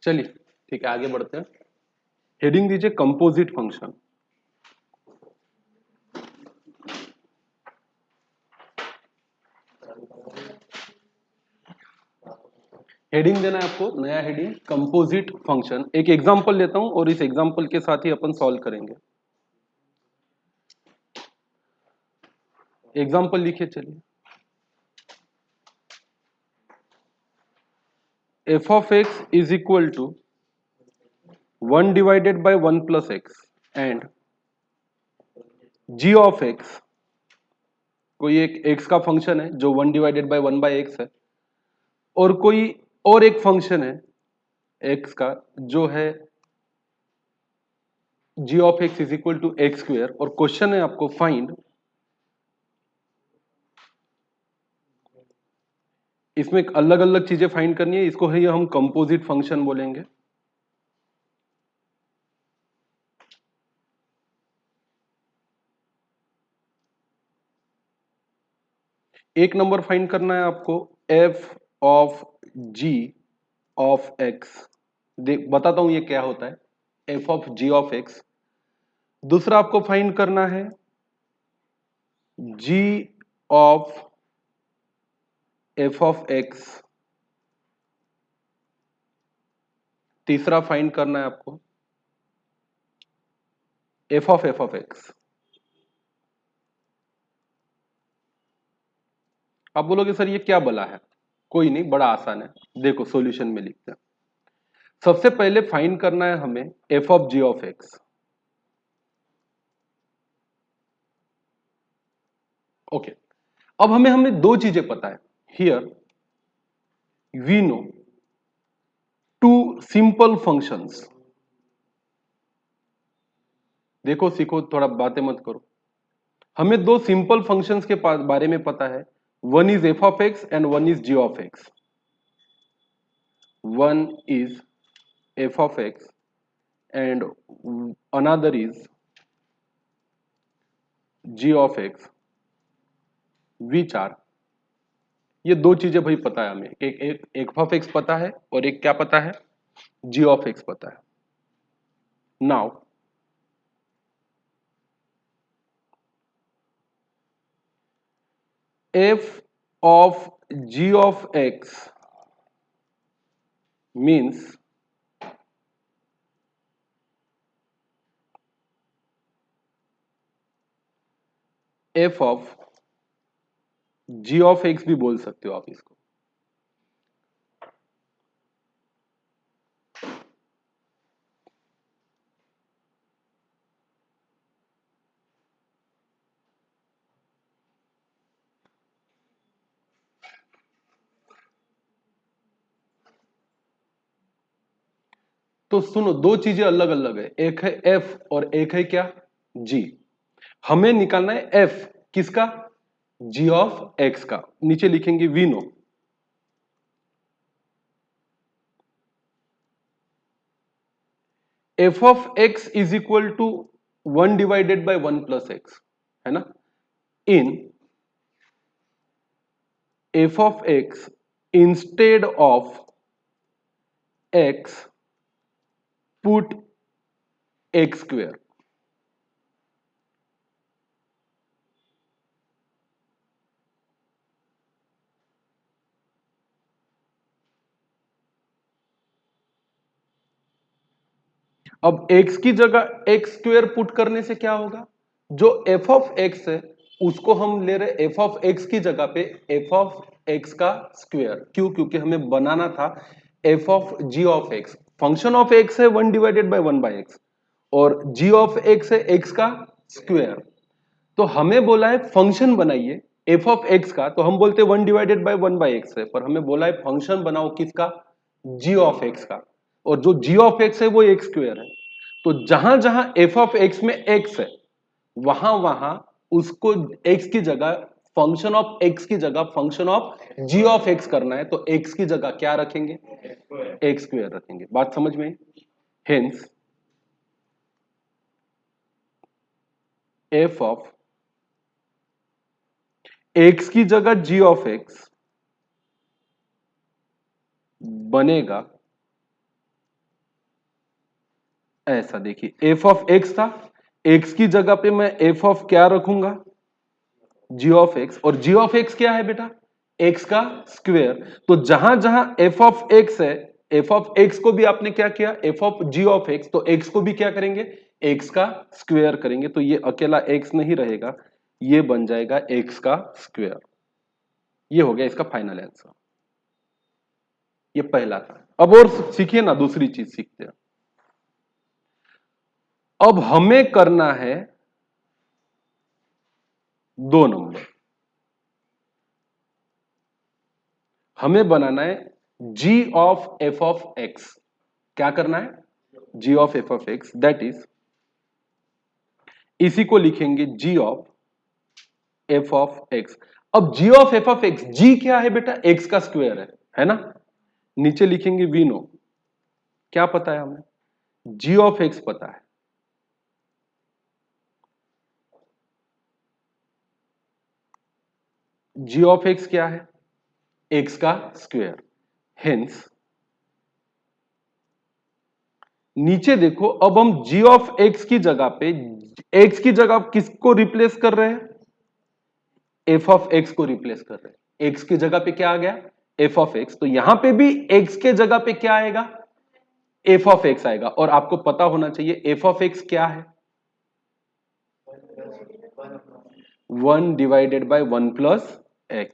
चलिए ठीक है, आगे बढ़ते हैं। हेडिंग दीजिए कंपोजिट फंक्शन। हेडिंग देना है आपको, नया हेडिंग कंपोजिट फंक्शन। एक एग्जांपल लेता हूं और इस एग्जांपल के साथ ही अपन सॉल्व करेंगे। एग्जांपल लिखिए, चलिए। f of x is equal to 1 divided by 1 plus x and g of x, कोई एक x का फंक्शन है जो 1 डिवाइडेड बाय 1 बाय x है, और कोई और एक फंक्शन है x का जो है g of x is equal to x square, और क्वेश्चन है आपको फाइंड, इसमें अलग अलग चीजें फाइंड करनी है, इसको है हम कंपोजिट फंक्शन बोलेंगे। एक नंबर फाइंड करना है आपको f of g of x। बताता हूं ये क्या होता है, f of g of x। दूसरा आपको फाइंड करना है g of f of x। तीसरा फाइंड करना है आपको f ऑफ x। आप बोलोगे सर ये क्या बला है, कोई नहीं, बड़ा आसान है। देखो सॉल्यूशन में लिखते हैं। सबसे पहले फाइंड करना है हमें f of g of x। Okay, अब हमें दो चीजें पता है। Here we know two simple functions. देखो सीखो, थोड़ा बातें मत करो। हमें दो सिंपल फंक्शंस के बारे में पता है। One is f of x and one is g of x। One is f of x and another is g of x, which are, ये दो चीजें भाई पता है हमें। एक f of x पता है और एक क्या पता है, g of x पता है। Now f of g of x means f of g of x भी बोल सकते हो आप इसको। तो सुनो, दो चीजें अलग अलग है, एक है f और एक है क्या, g। हमें निकालना है f किसका, g ऑफ x का। नीचे लिखेंगे we know f of x is equal to 1 divided by 1 plus x, है ना। इन f of x instead of x put x square। अब x की जगह x स्क्वेयर पुट करने से क्या होगा, जो f ऑफ x है उसको हम ले रहे f ऑफ x की जगह पे f ऑफ x का स्क्वेयर। क्यों, क्योंकि हमें बनाना था f of g of x। Function of x है 1 डिवाइडेड बाय 1 बाय x और g ऑफ x है x का स्क्वेयर। तो हमें बोला है फंक्शन बनाइए f ऑफ x का, तो हम बोलते 1 डिवाइडेड बाय 1 बाय x है, पर हमें बोला है फंक्शन बनाओ किसका, g ऑफ x का। और जो g ऑफ x है वो x स्क्वेयर है। तो जहां जहां f ऑफ x में x है वहां वहां उसको x की जगह, फंक्शन ऑफ x की जगह function of g of x करना है, तो x की जगह क्या रखेंगे, x स्क्वेयर रखेंगे। बात समझ में। हेंस f ऑफ x की जगह g ऑफ x बनेगा ऐसा देखिए एफ ऑफ एक्स था, एक्स की जगह पे मैं एफ ऑफ क्या रखूंगा, जी ऑफ एक्स, और जी ऑफ एक्स क्या है बेटा, एक्स का स्क्वायर। तो जहां जहां एफ ऑफ एक्स है, एफ ऑफ एक्स को भी आपने क्या किया, f of g of x, तो एक्स को भी क्या करेंगे, एक्स का स्क्वायर करेंगे। तो ये अकेला एक्स नहीं रहेगा, ये बन जाएगा एक्स का स्क्वायर। ये हो गया इसका फाइनल आंसर। ये पहला था। अब और सीखिए ना, दूसरी चीज सीखते हैं। अब हमें करना है 2 नंबर, हमें बनाना है g of f of x. क्या करना है, g of f of x, that is, इसी को लिखेंगे g of f of x. अब g of f of x, g क्या है बेटा, x का स्क्वायर है ना। नीचे लिखेंगे वी नो, क्या पता है हमें, g ऑफ एक्स पता है, g ऑफ एक्स क्या है, x का स्क्वायर। हेंस नीचे देखो, अब हम g ऑफ x की जगह पे, x की जगह किसको रिप्लेस कर रहे हैं, f ऑफ x को रिप्लेस कर रहे हैं। x की जगह पे क्या आ गया, f ऑफ x, तो यहां पे भी x के जगह पे क्या आएगा, f ऑफ x आएगा। और आपको पता होना चाहिए f ऑफ x क्या है, 1/1 + x।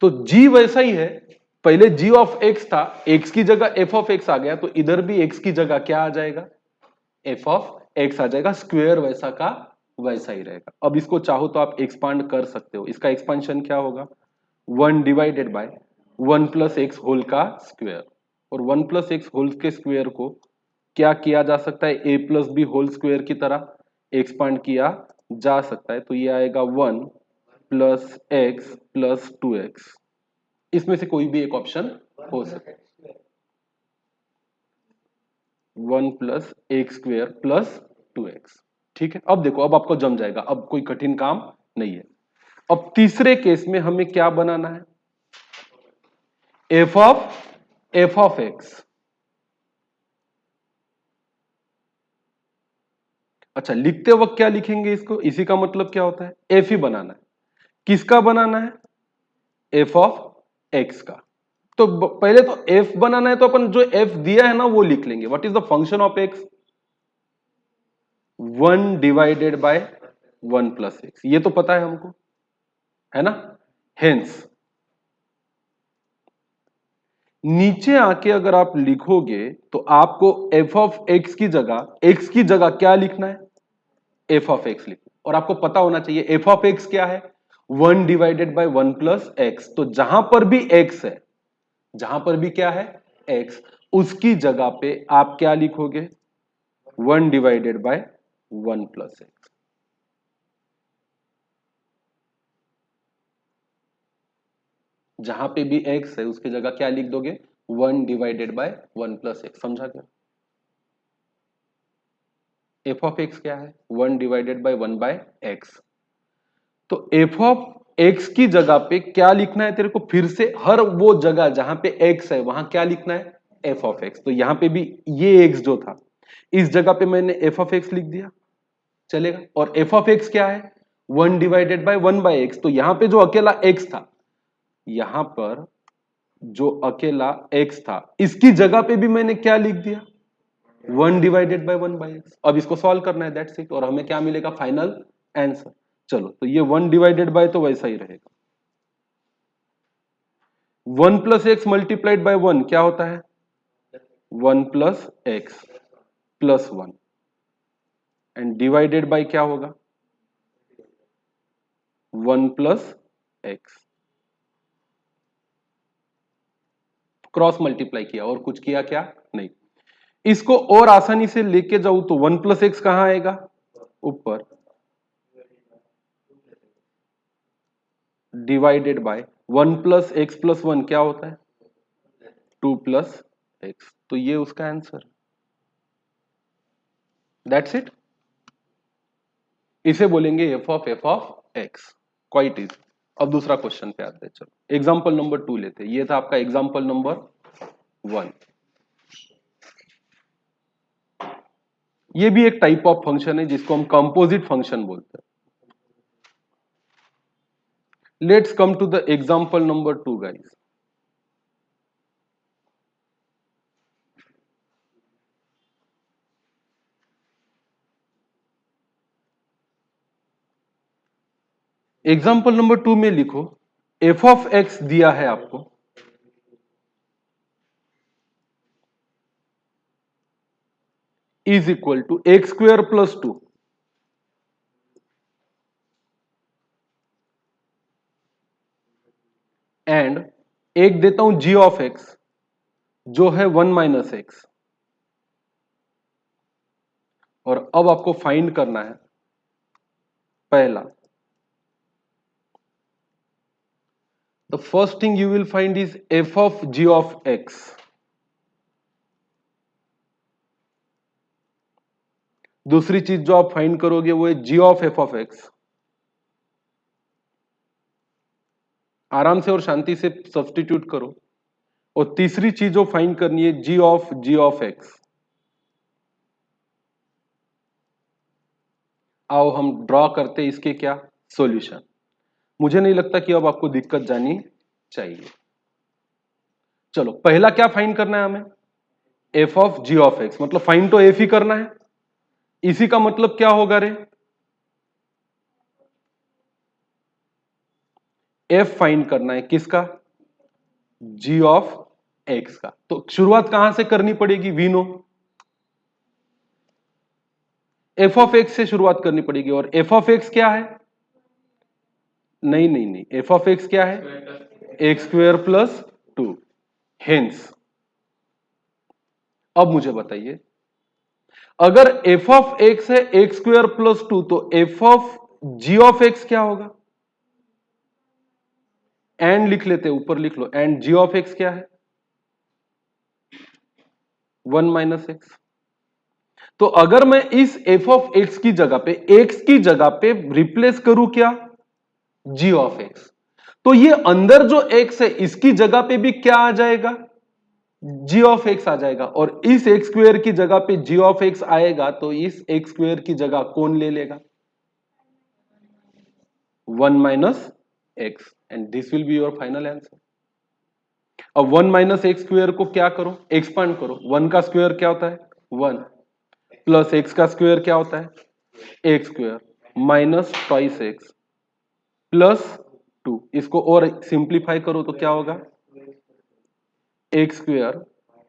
तो g वैसा ही है, पहले g ऑफ x था, x की जगह f ऑफ x आ गया, तो इधर भी x की जगह क्या आ जाएगा, f ऑफ x आ जाएगा। स्क्वायर वैसा का वैसा ही रहेगा। अब इसको चाहो तो आप एक्सपांड कर सकते हो, इसका एक्सपांशन क्या होगा, 1/1 + x होल का स्क्वायर। और 1 + x होल के स्क्वायर को क्या किया जा सकता है, a + b होल स्क्वायर की तरह एक्सपांड किया जा सकता है। तो ये आएगा 1 + x + 2x। इसमें से कोई भी एक ऑप्शन हो सकता है, 1 + x² + 2x। ठीक है, अब देखो, अब आपको जम जाएगा, अब कोई कठिन काम नहीं है। अब तीसरे केस में हमें क्या बनाना है, एफ ऑफ एक्स। अच्छा, लिखते वक्त क्या लिखेंगे इसको, इसी का मतलब क्या होता है, एफ ही बनाना है। किसका बनाना है, एफ ऑफ एक्स का। तो पहले तो एफ बनाना है, तो अपन जो एफ दिया है ना वो लिख लेंगे। What is the function of x, 1/1 + x, ये तो पता है हमको, है ना। हेंस नीचे आके अगर आप लिखोगे तो आपको एफ ऑफ एक्स की जगह क्या लिखना है, एफ ऑफ एक्स लिखना। और आपको पता होना चाहिए एफ ऑफ एक्स क्या है, 1/1 + x। तो जहां पर भी x है, जहां पर भी क्या है x, उसकी जगह पे आप क्या लिखोगे, 1/1 + x। जहां पे भी x है उसकी जगह क्या लिख दोगे, 1/1 + x। समझा क्या, एफ ऑफ एक्स क्या है, 1/1/x। तो एफ ऑफ एक्स की जगह पे क्या लिखना है तेरे को, फिर से हर वो जगह जहां पे x है वहां क्या लिखना है, एफ ऑफ एक्स। तो यहां पे भी ये x जो था, इस जगह पे मैंने एफ ऑफ एक्स लिख दिया, चलेगा। और एफ ऑफ एक्स क्या है, 1/1/x। तो यहां पे जो अकेला x था, यहां पर जो अकेला x था, इसकी जगह पे भी मैंने क्या लिख दिया, 1/1/x। अब इसको सॉल्व करना है, दैट्स इट। और हमें क्या मिलेगा, फाइनल आंसर। चलो, तो ये 1/, तो वैसा ही रहेगा। 1 + x × 1 क्या होता है, 1 + x + 1, एंड डिवाइडेड बाय क्या होगा, 1 + x। क्रॉस मल्टीप्लाई किया और कुछ किया क्या नहीं। इसको और आसानी से लेके जाऊं तो 1 + x कहां आएगा, ऊपर, डिवाइडेड बाय 1 + x + 1 क्या होता है, 2 + x। तो ये उसका आंसर, दैट्स इट। इसे बोलेंगे F of x, quite is. अब दूसरा क्वेश्चन पे आते हैं। चलो एग्जाम्पल नंबर 2 लेते हैं। ये था आपका एग्जाम्पल नंबर 1। ये भी एक टाइप ऑफ फंक्शन है जिसको हम कंपोजिट फंक्शन बोलते हैं। Let's come to the example number 2 guys. Example number 2 में लिखो एफ ऑफ एक्स दिया है आपको, is equal to x square plus 2 and एक देता हूं जी ऑफ एक्स जो है 1 माइनस एक्स। और अब आपको फाइंड करना है पहला, the first thing you will find is f of g of x. दूसरी चीज जो आप फाइंड करोगे वो है g of f of x. आराम से और शांति से सब्स्टिट्यूट करो। और तीसरी चीज जो फाइंड करनी है जी ऑफ एक्स। आओ हम ड्रॉ करते हैं इसके क्या सॉल्यूशन। मुझे नहीं लगता कि अब आपको दिक्कत जानी चाहिए। चलो पहला क्या फाइंड करना है हमें, f of g of x. मतलब फाइंड तो एफ ही करना है। इसी का मतलब क्या होगा रे, एफ फाइंड करना है किसका, जी ऑफ एक्स का। तो शुरुआत कहां से करनी पड़ेगी, we know f of x से शुरुआत करनी पड़ेगी। और एफ ऑफ एक्स क्या है, नहीं नहीं नहीं, एफ ऑफ एक्स क्या है, एक्स स्क्वेयर प्लस 2। हेंस अब मुझे बताइए, अगर एफ ऑफ एक्स है एक्स स्क्वेयर प्लस 2 तो f of g of x क्या होगा। एंड लिख लेते, ऊपर लिख लो, एंड जी ऑफ एक्स क्या है 1 माइनस एक्स। तो अगर मैं इस एफ ऑफ एक्स की जगह पे एक्स की जगह पे रिप्लेस करूं क्या, जी ऑफ एक्स, तो ये अंदर जो एक्स है इसकी जगह पे भी क्या आ जाएगा, जी ऑफ एक्स आ जाएगा। और इस एक्स स्क्वेयर की जगह पे जी ऑफ एक्स आएगा तो इस एक्स स्क्वेयर की जगह कौन ले लेगा, 1 minus x. And this will be your final answer. अब 1 माइनस एक्स स्क्वेयर को क्या करो, एक्सपांड करो। 1 का स्क्वेयर क्या होता है 1, प्लस एक्स का स्क्वेयर क्या होता है x square, minus twice x plus 2। इसको और सिंप्लीफाई करो तो क्या होगा, x square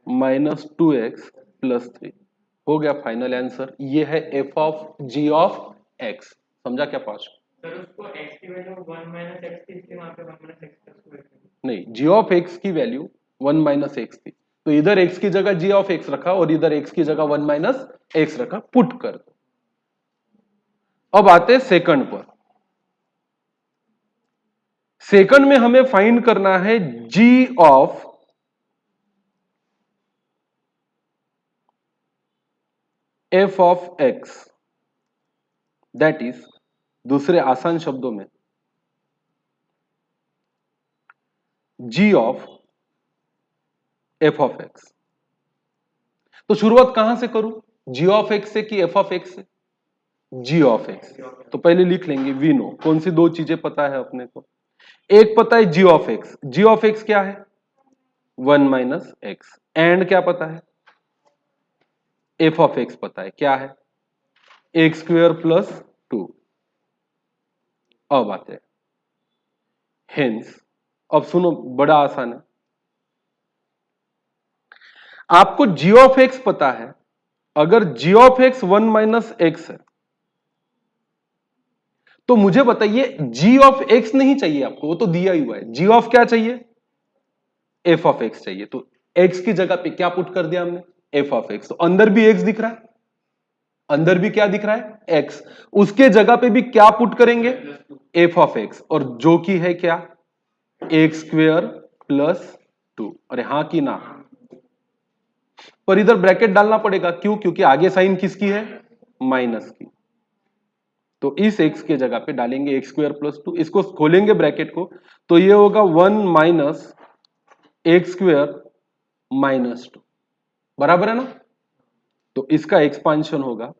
minus 2x plus 3। हो गया फाइनल आंसर। ये है f of g of x. समझा क्या पास, सर उसको x की वैल्यू 1 माइनस एक्स थी, इसलिए वहां पे 1 माइनस एक्स का स्क्वायर थी। नहीं, जी ऑफ एक्स की वैल्यू 1 माइनस एक्स थी, तो इधर एक्स की जगह जी ऑफ एक्स रखा और इधर एक्स की जगह 1 माइनस एक्स रखा, पुट कर दो। अब आते सेकंड पर। सेकंड में हमें फाइंड करना है g of f of x, that is दूसरे आसान शब्दों में g of f of x. तो शुरुआत कहां से करूं, जी ऑफ एक्स से कि एफ ऑफ एक्स से, जी ऑफ एक्स। तो पहले लिख लेंगे वी नो, कौन सी दो चीजें पता है अपने को, एक पता है g of x, g of x क्या है 1 माइनस एक्स। एंड क्या पता है, एफ ऑफ एक्स पता है क्या है एक्स स्क्वेयर प्लस 2। अब आते हैं हेंस। अब सुनो बड़ा आसान है, आपको जी ऑफ एक्स पता है। अगर जी ऑफ एक्स 1 माइनस एक्स है तो मुझे बताइए जी ऑफ एक्स नहीं चाहिए आपको, वो तो दिया ही हुआ है। जी ऑफ क्या चाहिए, एफ ऑफ एक्स चाहिए। तो एक्स की जगह पे क्या पुट कर दिया हमने, एफ ऑफ एक्स। तो अंदर भी एक्स दिख रहा है, अंदर भी क्या दिख रहा है एक्स, उसके जगह पे भी क्या पुट करेंगे एफ ऑफ एक्स, और जो कि है क्या एक्स स्क्वेयर प्लस 2। अरे हाँ कि ना, पर इधर ब्रैकेट डालना पड़ेगा, क्यों, क्योंकि आगे साइन किसकी है माइनस की। तो इस x के जगह पे डालेंगे x स्क्वायर प्लस 2, इसको खोलेंगे ब्रैकेट को, तो ये होगा 1 माइनस एक्स स्क्वायर माइनस 2, बराबर है ना। तो इसका एक्सपांशन होगा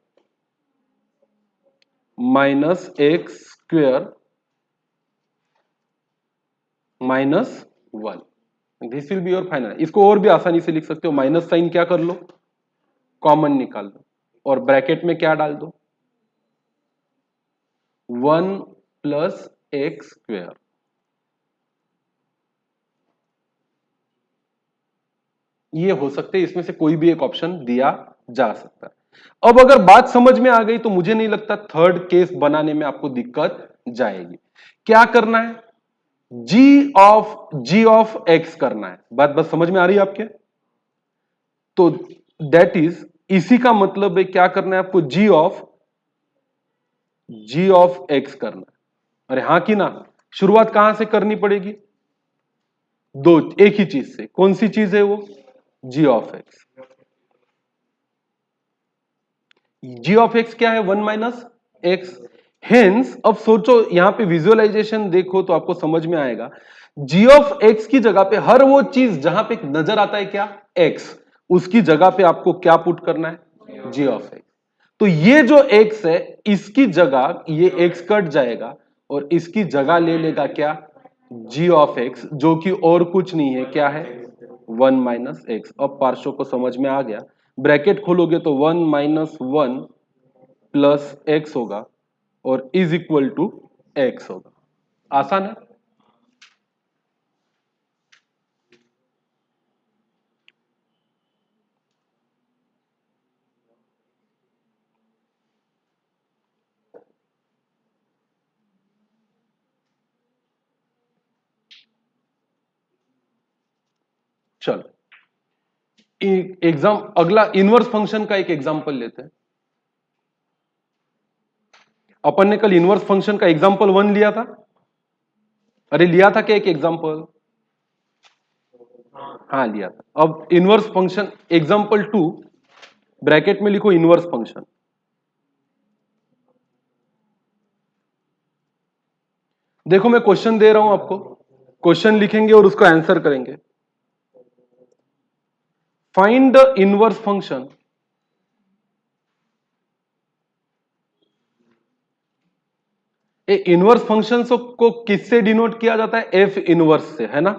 minus x square minus 1, this will be your final. इसको और भी आसानी से लिख सकते हो, माइनस साइन क्या कर लो, कॉमन निकाल दो, और ब्रैकेट में क्या डाल दो, 1 प्लस एक्स स्क्वायर। ये हो सकते हैं, इसमें से कोई भी एक ऑप्शन दिया जा सकता है। अब अगर बात समझ में आ गई तो मुझे नहीं लगता थर्ड केस बनाने में आपको दिक्कत जाएगी। क्या करना है, जी ऑफ एक्स करना है। बात बस समझ में आ रही है आपके। तो दैट इज, इसी का मतलब है क्या करना है आपको, जी ऑफ एक्स करना है। अरे हाँ कि ना, शुरुआत कहां से करनी पड़ेगी, दो, एक ही चीज से। कौन सी चीज है वो, g of x. G of x क्या है, 1 माइनस एक्स। हेंस अब सोचो, यहां पे विजुअलाइजेशन देखो तो आपको समझ में आएगा, जी ऑफ एक्स की जगह पे हर वो चीज जहां पे नजर आता है क्या, एक्स, उसकी जगह पे आपको क्या पुट करना है, जी ऑफ एक्स। तो ये जो एक्स है, इसकी जगह ये एक्स कट जाएगा और इसकी जगह ले लेगा क्या, जी ऑफ एक्स, जो कि और कुछ नहीं है, क्या है, 1 माइनस एक्स। अब पार्श्व को समझ में आ गया, ब्रैकेट खोलोगे तो 1 माइनस 1 प्लस एक्स होगा और इज इक्वल टू एक्स होगा। आसान है। चलो एग्जाम, अगला इनवर्स फंक्शन का एक एग्जांपल लेते हैं। अपन ने कल इनवर्स फंक्शन का एग्जांपल 1 लिया था, अरे लिया था क्या एक एग्जांपल, हाँ लिया था। अब इनवर्स फंक्शन एग्जांपल 2, ब्रैकेट में लिखो इनवर्स फंक्शन। देखो मैं क्वेश्चन दे रहा हूं आपको, क्वेश्चन लिखेंगे और उसको आंसर करेंगे। Find the inverse function inverse function को किससे डिनोट किया जाता है, एफ इनवर्स से, है ना।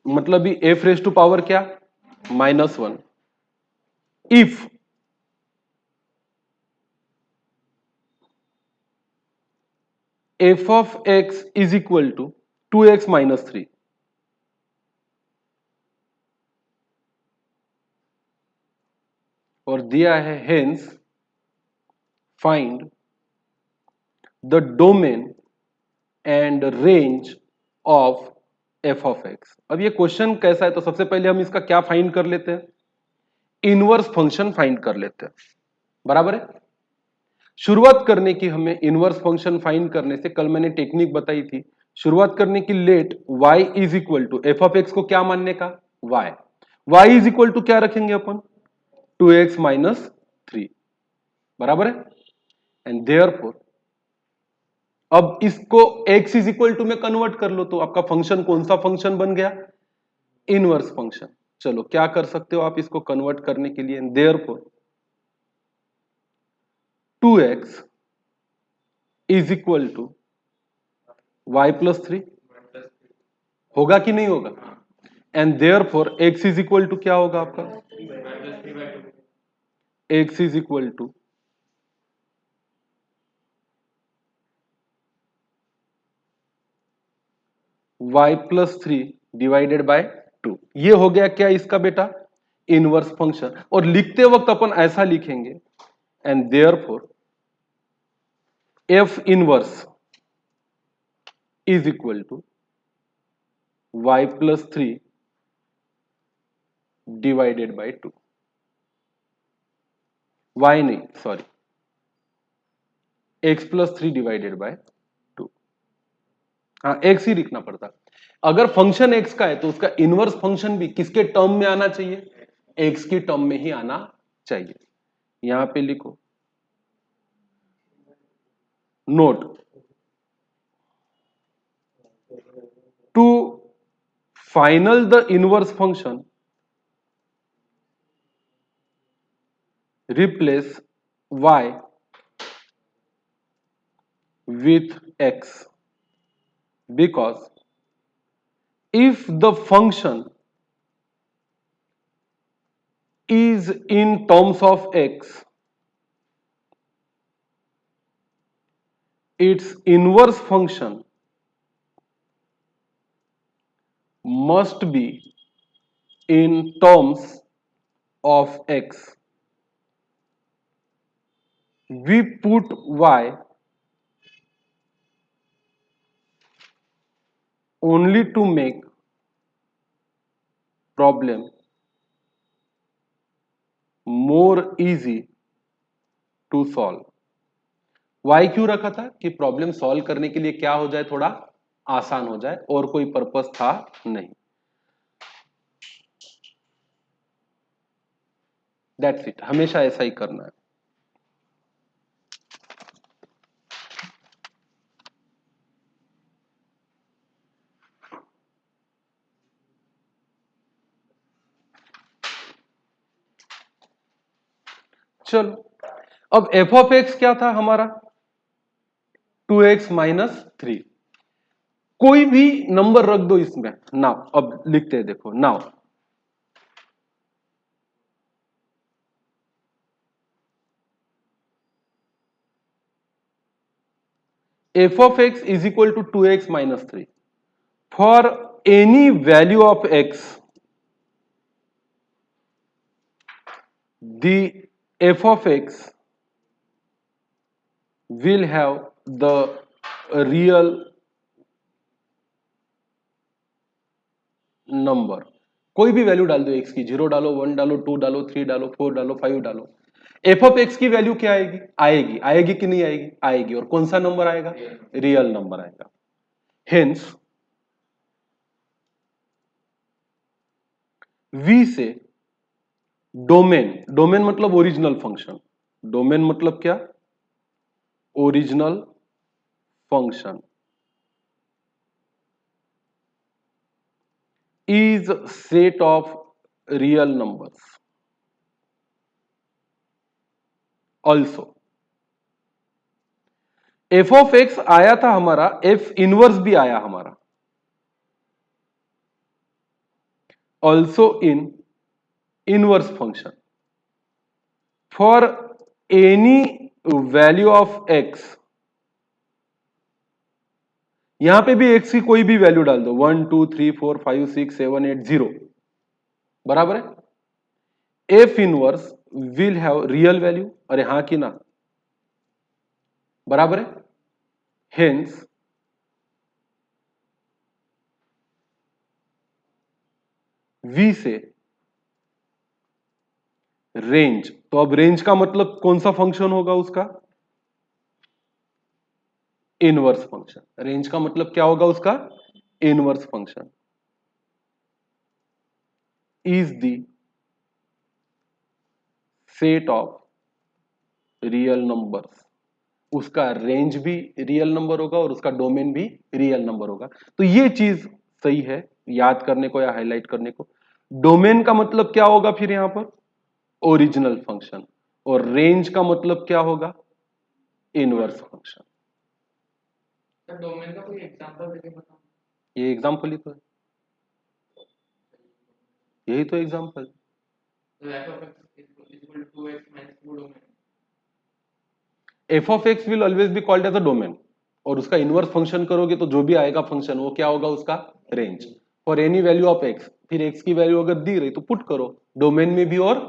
मतलब भी एफ रेस टू पावर क्या, -1। If f of x is equal to 2x-3, और दिया है hence find the domain and range of f of x. अब ये क्वेश्चन कैसा है, तो सबसे पहले हम इसका क्या फाइंड कर लेते हैं, इनवर्स फंक्शन फाइंड कर लेते हैं, बराबर है। शुरुआत करने की, हमें इनवर्स फंक्शन फाइंड करने से कल मैंने टेक्निक बताई थी, शुरुआत करने की, let y is equal to f of x को क्या मानने का, y इज इक्वल टू क्या रखेंगे अपन, 2x-3, बराबर है। एंड देयरफॉर अब इसको x इज इक्वल टू में कन्वर्ट कर लो, तो आपका फंक्शन कौन सा फंक्शन बन गया, इनवर्स फंक्शन। चलो क्या कर सकते हो आप इसको कन्वर्ट करने के लिए, therefore 2x is equal to y+3, होगा कि नहीं होगा। And therefore x is equal to क्या होगा आपका, x is equal to y+3 divided by 2। ये हो गया क्या इसका बेटा, इनवर्स फंक्शन। और लिखते वक्त अपन ऐसा लिखेंगे, and therefore f inverse is equal to y+3 divided by 2। y नहीं, सॉरी, x+3 डिवाइडेड बाय 2। हाँ x ही लिखना पड़ता। अगर फंक्शन x का है तो उसका इनवर्स फंक्शन भी किसके टर्म में आना चाहिए, x की टर्म में ही आना चाहिए। यहां पे लिखो note, to final the inverse function, replace y with x, because if the function is in terms of x, its inverse function must be in terms of x. We put y only to make problem more easy to solve. y क्यों रखा था कि problem solve करने के लिए क्या हो जाए, थोड़ा आसान हो जाए, और कोई पर्पस था नहीं. That's it. हमेशा ऐसा ही करना है. चलो, अब एफ ऑफ एक्स क्या था हमारा, 2x माइनस 3. कोई भी नंबर रख दो इसमें. नाउ अब लिखते हैं, देखो now f of x is equal to 2x minus 3 for any value of x. The f of x will have the real number. कोई भी वैल्यू डाल दो x की, 0 डालो, 1 डालो, 2 डालो, 3 डालो, 4 डालो, 5 डालो. एफ ऑफ एक्स की वैल्यू क्या आएगी, आएगी. आएगी कि नहीं आएगी, आएगी. और कौन सा नंबर आएगा, रियल नंबर आएगा. हेंस वी से डोमेन, डोमेन मतलब ओरिजिनल फंक्शन. डोमेन मतलब क्या, original function is set of real numbers. Also f of x आया था हमारा, f इनवर्स भी आया हमारा, also in inverse function for any value of x. यहां पे भी x की कोई भी वैल्यू डाल दो, 1 2 3 4 5 6 7 8 0, बराबर है. f inverse will have real value. अरे हाँ कि ना, बराबर है. हेंस v से रेंज, तो अब रेंज का मतलब कौन सा फंक्शन होगा उसका, इनवर्स फंक्शन. रेंज का मतलब क्या होगा उसका, inverse function is the set of real numbers. उसका रेंज भी रियल नंबर होगा और उसका डोमेन भी रियल नंबर होगा. तो ये चीज सही है याद करने को या हाईलाइट करने को. डोमेन का मतलब क्या होगा फिर यहां पर, ओरिजिनल फंक्शन. और रेंज का मतलब क्या होगा, इनवर्स फंक्शन. डोमेन का कोई एग्जांपल देके बताओ. ये एग्जांपल ही तो है, यही तो एग्जांपल. तो f of x is equal to 2x minus 2 domain. F of x will always be called as a domain. और उसका इनवर्स फंक्शन करोगे तो जो भी आएगा फंक्शन वो क्या होगा, उसका range. For any value of x, फिर एक्स की वैल्यू अगर दी रही तो पुट करो डोमेन में भी और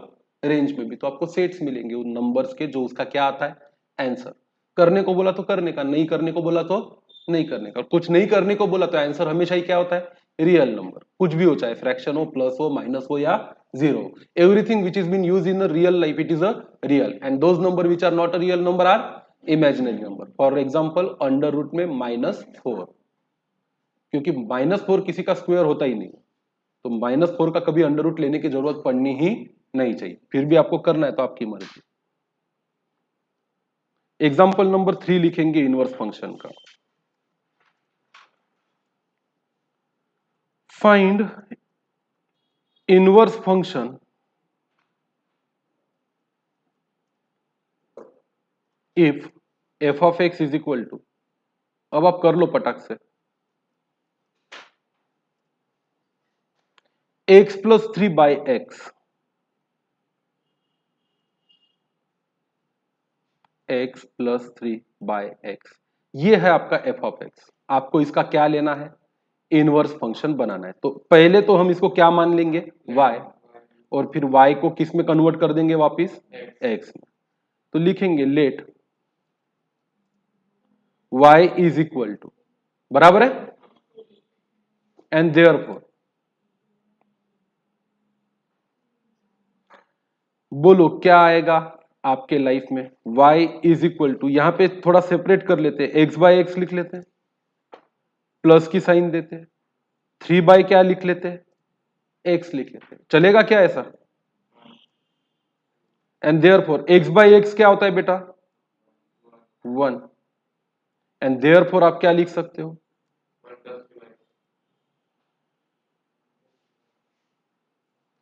रेंज में भी, तो आपको सेट्स मिलेंगे उन नंबर्स के जो उसका क्या आता है आंसर. करने को बोला तो करने का, नहीं करने को बोला तो नहीं करने का. कुछ नहीं करने को बोला तो आंसर हमेशा ही क्या होता है, रियल नंबर. कुछ भी हो, चाहे फ्रैक्शन हो, प्लस हो, माइनस हो या zero. Everything which is been used in the real life, it is a real, and those number which are not a real number are imaginary number. For example, under root में -4, क्योंकि -4 किसी का square होता ही नहीं, तो -4 का कभी under root लेने की जरूरत पड़नी ही नहीं चाहिए. फिर भी आपको करना है तो आपकी मर्जी. एग्जाम्पल नंबर 3 लिखेंगे इनवर्स फंक्शन का। Find inverse function if f of x is equal to, अब आप कर लो पटाख से, x plus 3 by x, x plus 3 by x, ये है आपका एफ ऑफ एक्स। आपको इसका क्या लेना है, इनवर्स फंक्शन बनाना है। तो पहले तो हम इसको क्या मान लेंगे, y, और फिर y को किस में कन्वर्ट कर देंगे वापिस, x में। तो लिखेंगे let y is equal to, बराबर है, एंड देयरफॉर, बोलो क्या आएगा आपके लाइफ में, y इज इक्वल टू, यहां पे थोड़ा सेपरेट कर लेते हैं, x बाय एक्स लिख लेते हैं, प्लस की साइन देते हैं, 3 बाय क्या लिख लेते हैं, x लिख लेते हैं, चलेगा क्या ऐसा, and therefore x by x क्या होता है बेटा, 1, एंड देयरफॉर आप क्या लिख सकते हो,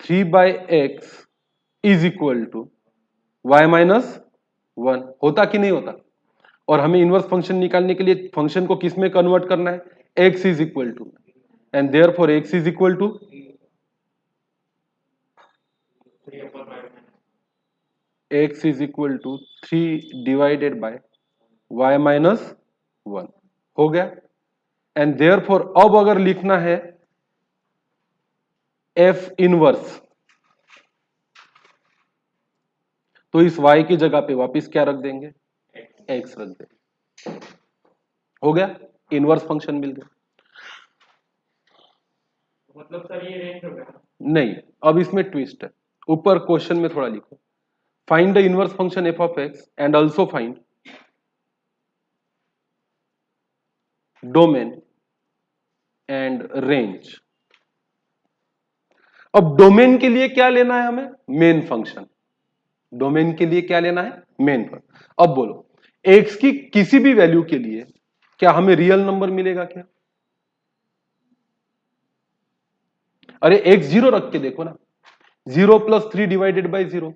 3 by x is equal to y minus 1, होता कि नहीं होता। और हमें इनवर्स फंक्शन निकालने के लिए फंक्शन को किस में कन्वर्ट करना है, x is equal to, and therefore x is equal to, x is equal to 3 divided by y minus 1, हो गया। एंड देयरफॉर अब अगर लिखना है f इनवर्स, तो इस y की जगह पे वापस क्या रख देंगे, x रख देंगे, हो गया, इनवर्स फंक्शन मिल गया। मतलब सर ये रेंज हो गया। नहीं, अब इसमें ट्विस्ट है, ऊपर क्वेश्चन में थोड़ा लिखो, find the inverse function F of x and also find domain and range. अब डोमेन के लिए क्या लेना है हमें, मेन फंक्शन, डोमेन के लिए क्या लेना है, मेन फंक्शन। अब बोलो एक्स की किसी भी वैल्यू के लिए क्या हमें रियल नंबर मिलेगा क्या, अरे एक्स जीरो रख के देखो ना, 0 plus 3 divided by 0,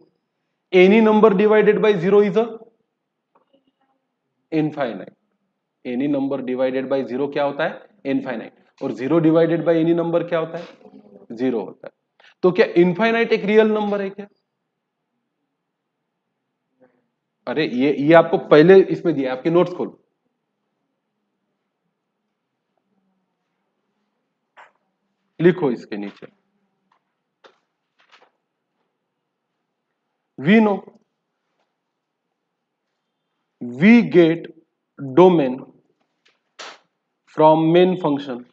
any number divided by 0 is a infinite, any number divided by 0 क्या होता है, इनफाइनाइट, और 0 डिवाइडेड बाई एनी नंबर क्या होता है, 0 होता है। तो क्या इनफाइनाइट एक रियल नंबर है क्या, अरे ये आपको पहले इसमें दिया, आपके नोट्स खोलो, लिखो इसके नीचे, we know, we get domain from main function.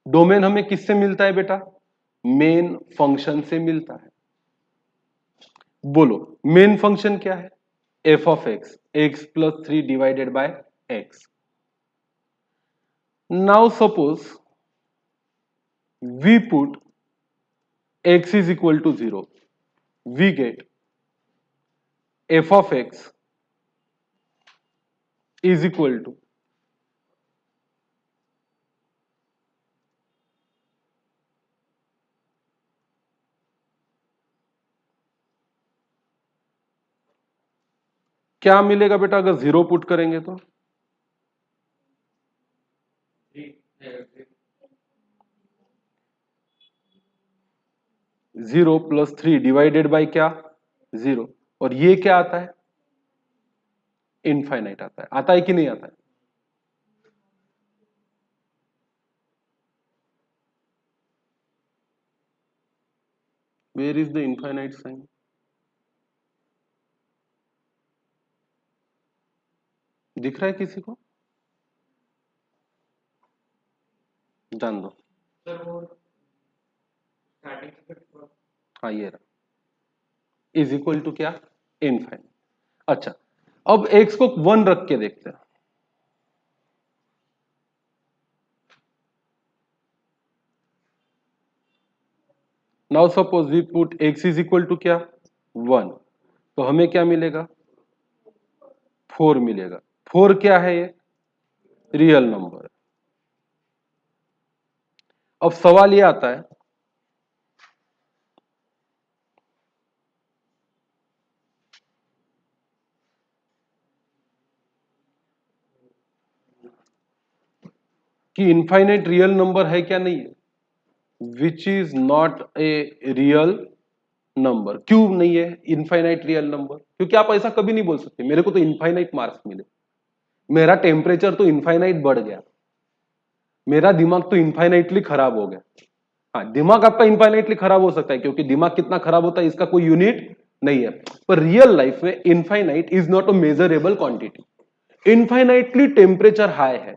Domain हमें किससे मिलता है बेटा, मेन फंक्शन से मिलता है। बोलो मेन फंक्शन क्या है, f of x, x plus 3 divided by x. Now suppose we put x is equal to 0, we get f of x is equal to, क्या मिलेगा बेटा अगर 0 पुट करेंगे तो, 0 प्लस 3 डिवाइडेड बाई क्या, 0, और ये क्या आता है, इनफाइनाइट आता है कि नहीं आता है, where is the infinite sign, दिख रहा है किसी को, जान दो, सर वो स्टार्टिंग से फिर हाँ ये रहा, इज इक्वल टू क्या, इनफाइनाइट। अच्छा, अब x को 1 रख के देखते हैं, now suppose we put x is equal to क्या, 1, तो हमें क्या मिलेगा, 4 मिलेगा। 4 क्या है? ये रियल नंबर है। अब सवाल ये आता है कि इनफाइनाइट रियल नंबर है क्या? नहीं है। Which is not a real number. क्यों नहीं है इनफाइनाइट रियल नंबर? क्योंकि आप ऐसा कभी नहीं बोल सकते मेरे को तो इनफाइनाइट मार्क्स मिले, मेरा टेम्परेचर तो इनफाइनाइट बढ़ गया, मेरा दिमाग तो इनफाइनाइटली खराब हो गया। हाँ, दिमाग आपका इनफाइनाइटली खराब हो सकता है, क्योंकि दिमाग कितना खराब होता है इसका कोई यूनिट नहीं है। पर रियल लाइफ में infinite is not a measurable quantity. Infinitely temperature high है।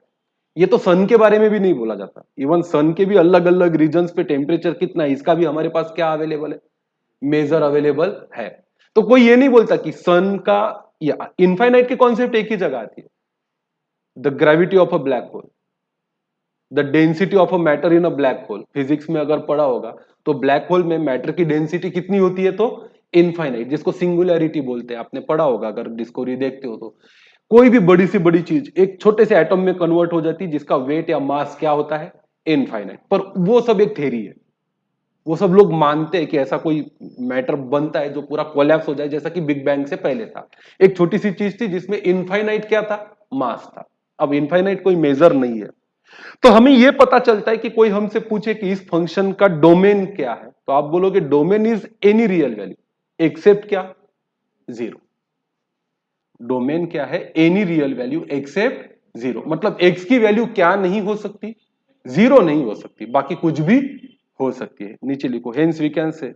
ये तो सन के बारे में भी नहीं बोला जाता। इवन सन के भी अलग अलग रीजन पे टेम्परेचर कितना है इसका भी हमारे पास क्या अवेलेबल है? मेजर अवेलेबल है। तो कोई ये नहीं बोलता कि सन का या इनफाइनाइट की कॉन्सेप्ट एक ही जगह आती है। The gravity of a black hole, the density of a matter in a black hole. Physics में अगर पढ़ा होगा तो ब्लैक होल में मैटर की डेंसिटी कितनी होती है? तो इनफाइनाइट, जिसको सिंगुलैरिटी बोलते हैं। आपने पढ़ा होगा अगर डिस्कवरी देखते हो तो। कोई भी बड़ी से बड़ी चीज एक छोटे से एटम में कन्वर्ट हो जाती है जिसका वेट या मास क्या होता है? इनफाइनाइट। पर वो सब एक थ्योरी है। वो सब लोग मानते हैं कि ऐसा कोई मैटर बनता है जो पूरा कोलैप्स हो जाए, जैसा कि बिग बैंग से पहले था। एक छोटी सी चीज थी जिसमें इनफाइनाइट क्या था? मास था। अब इनफाइनाइट कोई मेजर नहीं है। तो हमें यह पता चलता है कि कोई हमसे पूछे कि इस फंक्शन का डोमेन क्या है, तो आप बोलोगे domain is any real value except क्या? 0। डोमेन क्या है? Any real value except 0। मतलब एक्स की वैल्यू क्या नहीं हो सकती? 0 नहीं हो सकती, बाकी कुछ भी हो सकती है। नीचे लिखो, hence we can say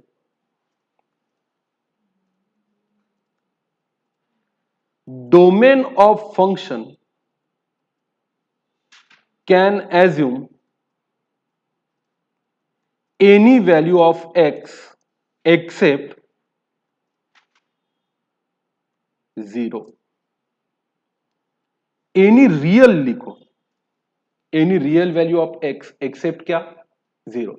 domain of function can assume any value of x except 0। Any real लिखो, any real value of x except क्या? 0।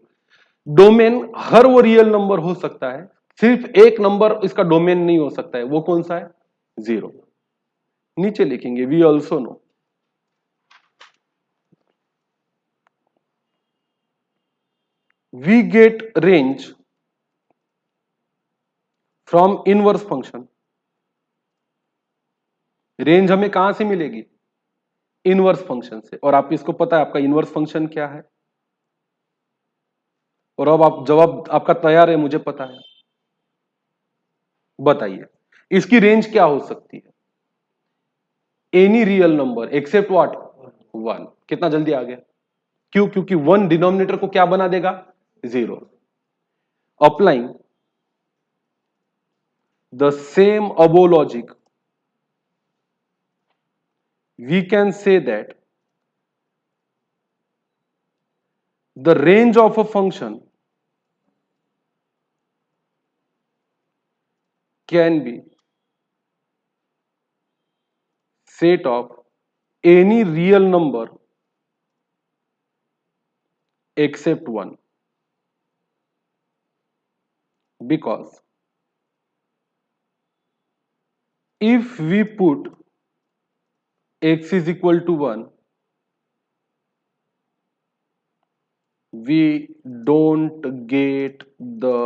डोमेन हर वो रियल नंबर हो सकता है, सिर्फ एक नंबर इसका डोमेन नहीं हो सकता है। वो कौन सा है? 0। नीचे लिखेंगे we also know we get range from inverse function. Range हमें कहां से मिलेगी? इनवर्स फंक्शन से। और आप इसको पता है आपका इनवर्स फंक्शन क्या है? और अब आप जवाब आपका तैयार है, मुझे पता है। बताइए इसकी रेंज क्या हो सकती है? Any real number except what? 1। कितना जल्दी आ गया? क्यों? क्योंकि 1 डिनोमिनेटर को क्या बना देगा? 0। Applying the same above logic we can say that the range of a function can be set of any real number except 1, because if we put x is equal to 1, we don't get the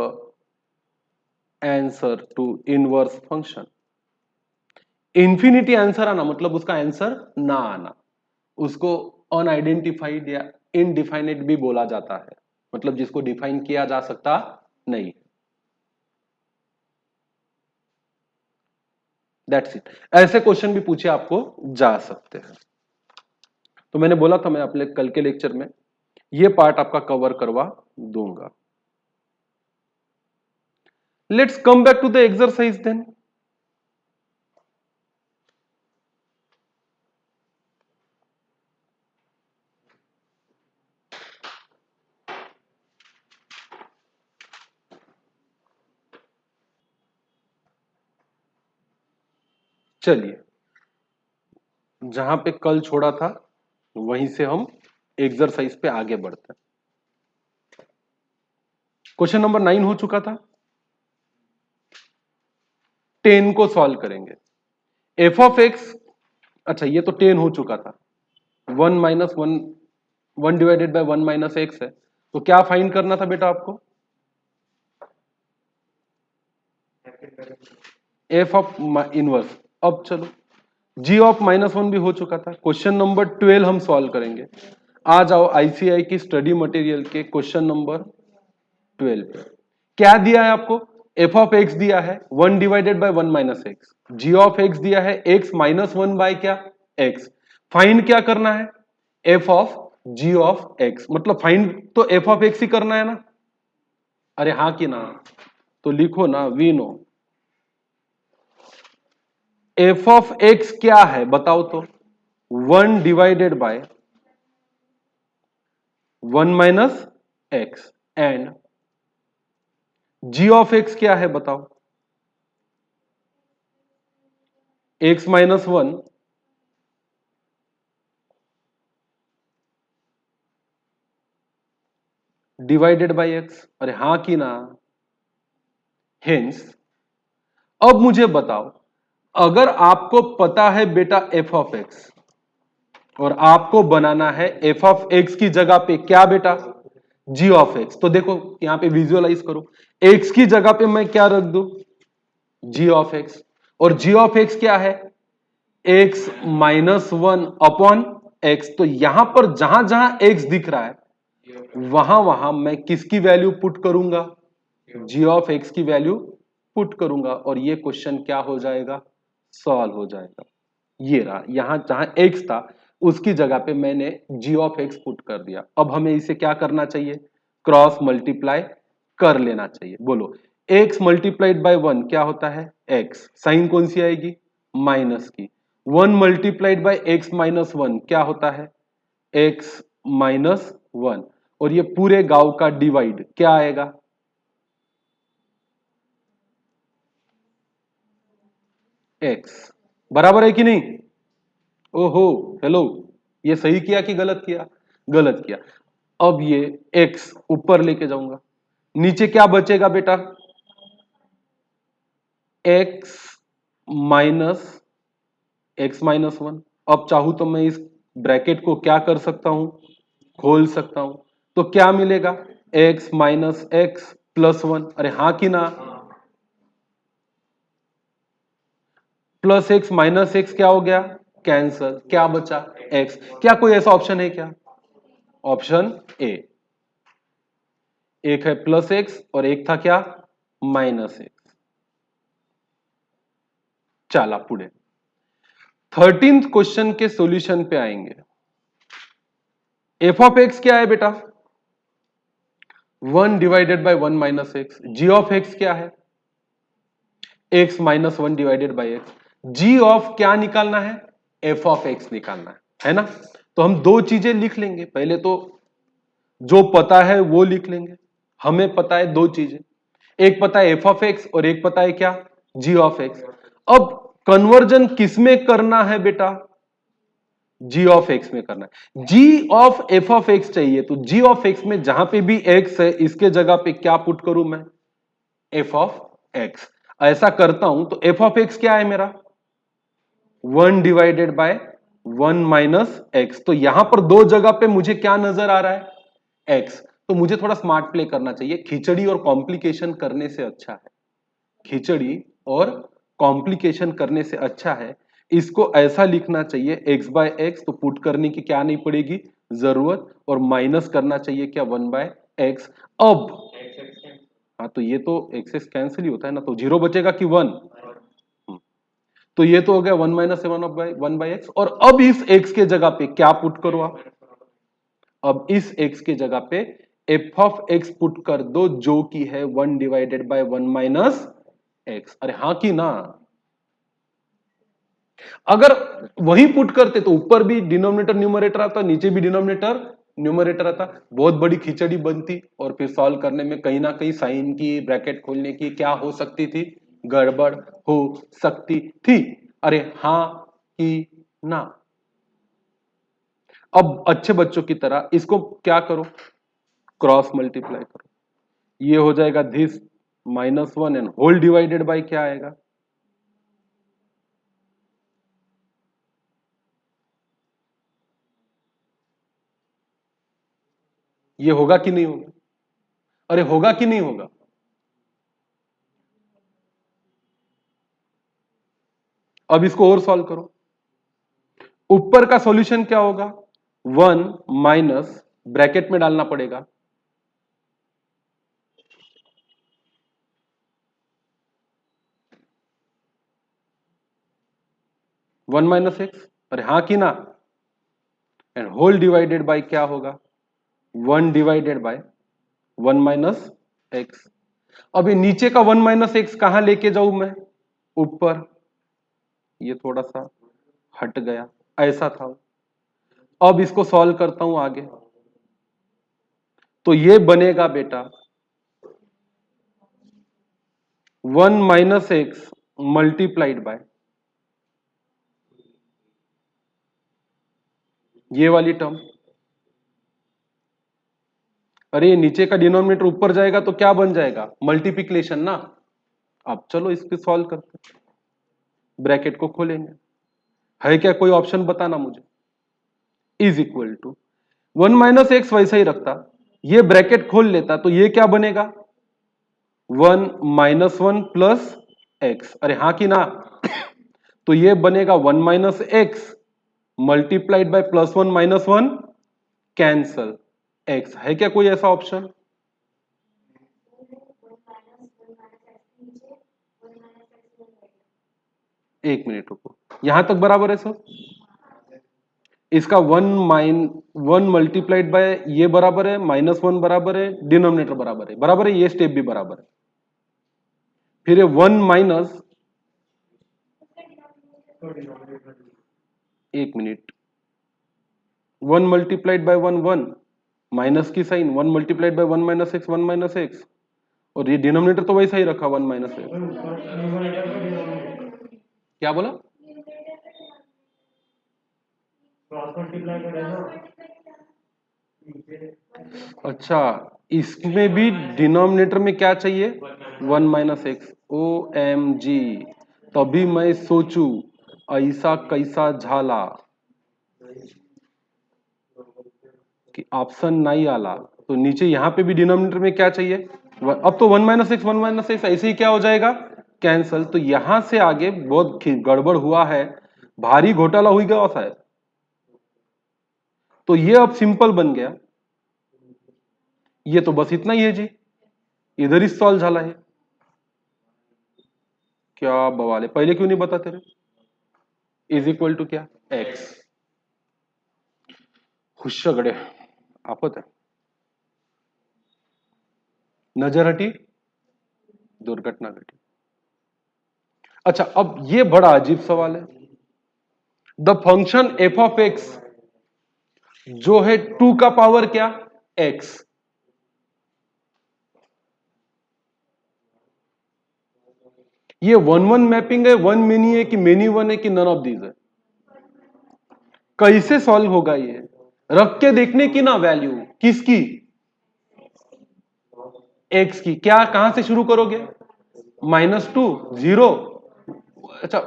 answer to inverse function। Infinity answer आना मतलब उसका answer ना आना, उसको unidentified या इनडिफाइनेट भी बोला जाता है। मतलब जिसको डिफाइन किया जा सकता नहीं। That's it. ऐसे क्वेश्चन भी पूछे आपको जा सकते हैं। तो मैंने बोला था मैं अपने कल के लेक्चर में ये पार्ट आपका कवर करवा दूंगा। Let's come back to the exercise then. चलिए जहां पे कल छोड़ा था वहीं से हम एक्सरसाइज पे आगे बढ़ते हैं। क्वेश्चन नंबर 9 हो चुका था। 10 को सॉल्व करेंगे। एफ ऑफ एक्स अच्छा ये तो 10 हो चुका था, 1 minus one, 1 divided by 1 minus x है, तो क्या फाइंड करना था बेटा आपको? F of inverse. अब चलो जी ऑफ -1 भी हो चुका था। क्वेश्चन नंबर 12 हम सॉल्व करेंगे। आ जाओ आईसीआई की स्टडी मटेरियल के क्वेश्चन नंबर 12 पे। क्या दिया है आपको? एफ ऑफ एक्स दिया है 1 divided by 1 minus x, g of x दिया है एक्स माइनस 1 बाय क्या? एक्स। फाइंड क्या करना है? F of g of x, मतलब फाइंड तो एफ ऑफ एक्स ही करना है ना? अरे हाँ कि ना? तो लिखो ना, we know f of x क्या है बताओ तो? 1 divided by 1 minus x, and g of x क्या है बताओ? X minus 1 divided by x. अरे हाँ कि ना? हेंस अब मुझे बताओ, अगर आपको पता है बेटा एफ ऑफ एक्स और आपको बनाना है एफ ऑफ एक्स की जगह पे क्या बेटा? जी ऑफ एक्स, तो देखो यहां पे विजुअलाइज करो, एक्स की जगह पे मैं क्या रख दूं? जी ऑफ एक्स। और जी ऑफ एक्स क्या है? X minus 1 upon x. तो यहां पर जहां जहां एक्स दिख रहा है वहां वहां मैं किसकी वैल्यू पुट करूंगा? जी ऑफ एक्स की वैल्यू पुट करूंगा, और ये क्वेश्चन क्या हो जाएगा? सॉल्व हो जाएगा। ये रहा, यहां जहां एक्स था उसकी जगह पे मैंने जी ऑफ एक्स पुट कर दिया। अब हमें इसे क्या करना चाहिए? क्रॉस मल्टीप्लाई कर लेना चाहिए। बोलो, एक्स मल्टीप्लाइड बाय 1 क्या होता है? एक्स। साइन कौन सी आएगी? माइनस की। 1 मल्टीप्लाइड बाय एक्स माइनस 1 क्या होता है? X minus 1। और ये पूरे गांव का डिवाइड क्या आएगा? एक्स। बराबर है कि नहीं? ओहो, हेलो, ये सही किया कि गलत किया? गलत किया। अब ये x ऊपर लेके जाऊंगा, नीचे क्या बचेगा बेटा? x minus x minus 1। अब चाहूं तो मैं इस ब्रैकेट को क्या कर सकता हूं? खोल सकता हूं। तो क्या मिलेगा? x minus x plus 1। अरे हाँ कि ना? प्लस एक्स माइनस एक्स क्या हो गया? कैंसल। क्या बचा? x। क्या कोई ऐसा ऑप्शन है क्या? Option A. एक है प्लस एक्स और एक था क्या? Minus x. चला पुढे 13th क्वेश्चन के सॉल्यूशन पे आएंगे। एफ ऑफ एक्स क्या है बेटा? 1 divided by 1 minus x. G of x क्या है? X minus 1 divided by x. G of क्या निकालना है? एफ ऑफ एक्स निकालना है ना? तो हम दो चीजें लिख लेंगे। पहले तो जो पता है वो लिख लेंगे। हमें पता है दो चीजें, एक पता है एफ ऑफ एक्स और एक पता है क्या? जी ऑफ एक्स। अब कन्वर्जन किसमें करना है बेटा? जी ऑफ एक्स में करना है। G of f of x चाहिए, तो जी ऑफ एक्स में जहां पे भी एक्स है इसके जगह पे क्या पुट करूं मैं? F of x. ऐसा करता हूं तो एफ ऑफ एक्स क्या है मेरा? 1 डिवाइडेड बाय 1 माइनस एक्स। तो यहां पर दो जगह पे मुझे क्या नजर आ रहा है? एक्स। तो मुझे थोड़ा स्मार्ट प्ले करना चाहिए। खिचड़ी और कॉम्प्लिकेशन करने से अच्छा है, खिचड़ी और कॉम्प्लिकेशन करने से अच्छा है इसको ऐसा लिखना चाहिए, एक्स बाय एक्स, तो पुट करने की क्या नहीं पड़ेगी जरूरत, और माइनस करना चाहिए क्या? 1 बाय एक्स। अब हाँ, तो ये तो एक्सेस कैंसिल ही होता है ना, तो जीरो बचेगा कि 1? तो ये तो हो गया 1 माइनस 1 बाय एक्स। और अब इस एक्स के जगह पे क्या पुट करो आप? अब इस एक्स के जगह पे एफ ऑफ एक्स पुट कर दो, जो कि है 1 डिवाइडेड बाय 1 माइनस एक्स। अरे हाँ कि ना? अगर वही पुट करते तो ऊपर भी डिनोमिनेटर न्यूमरेटर आता, नीचे भी डिनोमिनेटर न्यूमरेटर आता, बहुत बड़ी खिचड़ी बनती, और फिर सॉल्व करने में कहीं ना कहीं साइन की, ब्रैकेट खोलने की क्या हो सकती थी? गड़बड़ हो सकती थी। अरे हाँ कि ना? अब अच्छे बच्चों की तरह इसको क्या करो? क्रॉस मल्टीप्लाई करो। ये हो जाएगा this -1 and whole divided by क्या आएगा? ये होगा कि नहीं होगा? अरे होगा कि नहीं होगा? अब इसको और सॉल्व करो। ऊपर का सॉल्यूशन क्या होगा? 1 माइनस, ब्रैकेट में डालना पड़ेगा, वन माइनस एक्स, अरे हाँ कि ना, एंड होल डिवाइडेड बाय क्या होगा? 1 डिवाइडेड बाय 1 माइनस एक्स। अब ये नीचे का 1 माइनस एक्स कहां लेके जाऊं मैं? ऊपर। ये थोड़ा सा हट गया, ऐसा था। अब इसको सॉल्व करता हूं आगे, तो ये बनेगा बेटा 1 माइनस एक्स मल्टीप्लाइड बाय ये वाली टर्म। अरे ये नीचे का डिनोमिनेटर ऊपर जाएगा तो क्या बन जाएगा? मल्टीप्लिकेशन ना। अब चलो इस पे सॉल्व करते हैं, ब्रैकेट को खोलेंगे। है क्या कोई ऑप्शन बताना मुझे? Is equal to 1 minus x वैसा ही रखता, ये ब्रैकेट खोल लेता, तो ये क्या बनेगा? 1 माइनस 1 प्लस एक्स, अरे हाँ कि ना। तो ये बनेगा 1 minus x multiplied by plus 1 minus 1, cancel x. है क्या कोई ऐसा ऑप्शन? एक मिनट रुको, यहां तक बराबर है सब? इसका 1 मल्टीप्लाइड बाय ये बराबर है, -1 बराबर है, डिनोमिनेटर बराबर है, ये स्टेप भी बराबर है। फिर ये 1 माइनस, एक मिनट, 1 मल्टीप्लाइड बाय 1 1, माइनस की sign, 1 multiplied by 1 minus x 1 minus x, और ये डिनोमिनेटर तो वैसा ही रखा 1 माइनस एक्स। क्या बोला? क्रॉस मल्टीप्लाई करेगा। अच्छा, इसमें भी डिनोमिनेटर में क्या चाहिए? 1 minus x. O M G, तभी मैं सोचू ऐसा कैसा झाला कि ऑप्शन नहीं आला। तो नीचे यहां पे भी डिनोमिनेटर में क्या चाहिए? अब तो 1 माइनस एक्स ऐसे ही क्या हो जाएगा? कैंसल। तो यहां से आगे बहुत गड़बड़ हुआ है, भारी घोटाला हुई गया शायद। तो ये अब सिंपल बन गया, ये तो बस इतना ही है जी, इधर ही सॉल्व झाला है। क्या बवाल है, पहले क्यों नहीं बताते रहे? इज इक्वल टू क्या? एक्स। हुश्शगड़े, आपत है, नजर हटी, दुर्घटना घटी। अच्छा, अब ये बड़ा अजीब सवाल है। The function F of x जो है 2 का पावर क्या? एक्स। ये 1 1 मैपिंग है, 1 मेनी है कि मेनी 1 है कि नन ऑफ दीज है? कैसे सॉल्व होगा ये? रख के देखने की ना वैल्यू, किसकी? एक्स की। क्या कहां से शुरू करोगे? -2 0। अच्छा,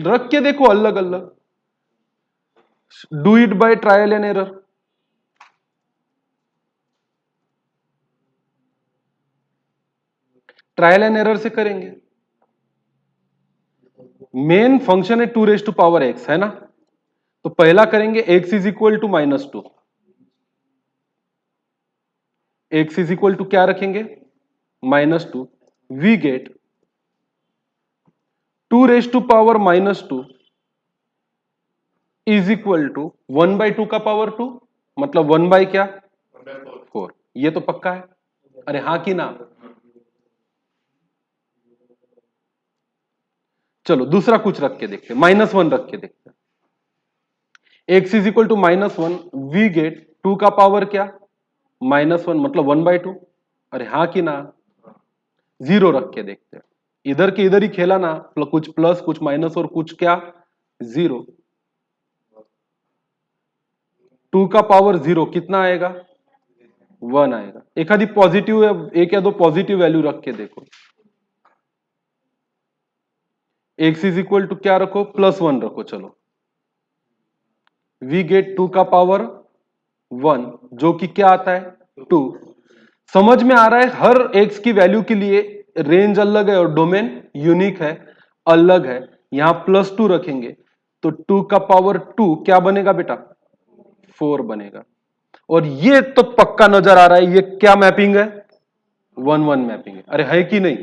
रख के देखो अलग अलग, do it by trial and error. Trial and error से करेंगे। मेन फंक्शन है 2 रेज टू पावर एक्स, है ना? तो पहला करेंगे x is equal to -2। x is equal to क्या रखेंगे? -2। We get 2 raise to power -2 is equal to 1/2 का पावर 2, मतलब 1 बाय क्या? 4। ये तो पक्का है, अरे हाँ कि ना? चलो दूसरा कुछ रख के देखते हैं, -1 रख के देखते हैं। x is equal to -1, we get 2 का पावर क्या? -1, मतलब 1/2। अरे हाँ कि ना? 0 रख के देखते हैं, इधर के इधर ही खेला ना, कुछ प्लस कुछ माइनस और कुछ क्या? 0। 2 का पावर 0 कितना आएगा? 1 आएगा। एक आधी पॉजिटिव, एक या दो पॉजिटिव वैल्यू रख के देखो। x इज इक्वल टू क्या रखो? +1 रखो। चलो, वी गेट 2 का पावर 1, जो कि क्या आता है 2। समझ में आ रहा है हर x की वैल्यू के लिए रेंज अलग है और डोमेन यूनिक है, अलग है। यहां +2 रखेंगे तो 2 का पावर 2 क्या बनेगा बेटा 4 बनेगा। और ये तो पक्का नजर आ रहा है ये क्या मैपिंग है 1-1 मैपिंग है। अरे है कि नहीं।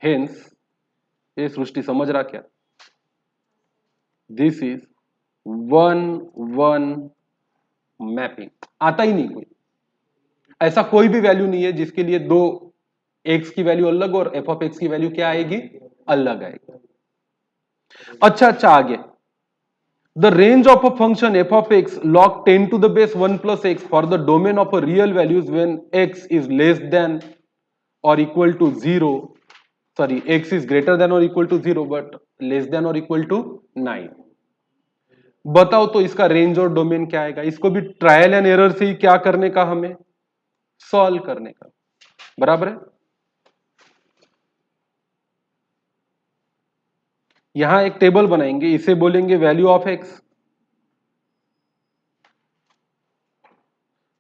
हेंस ये सृष्टि समझ रहा क्या दिस इज 1-1 मैपिंग। आता ही नहीं कोई, ऐसा कोई भी वैल्यू नहीं है जिसके लिए दो x की वैल्यू अलग और f ऑफ x की वैल्यू क्या आएगी अलग आएगी। अच्छा आगे the range of a function f of x log 10 to the base 1 plus x for the domain of a real values when x is less than or equal to 0, sorry x is greater than or equal to 0 but less than or equal to 9। बताओ तो इसका range और domain क्या आएगा। इसको भी trial and error से ही क्या करने का हमें सॉल्व करने का, बराबर है। यहां एक टेबल बनाएंगे, इसे बोलेंगे वैल्यू ऑफ एक्स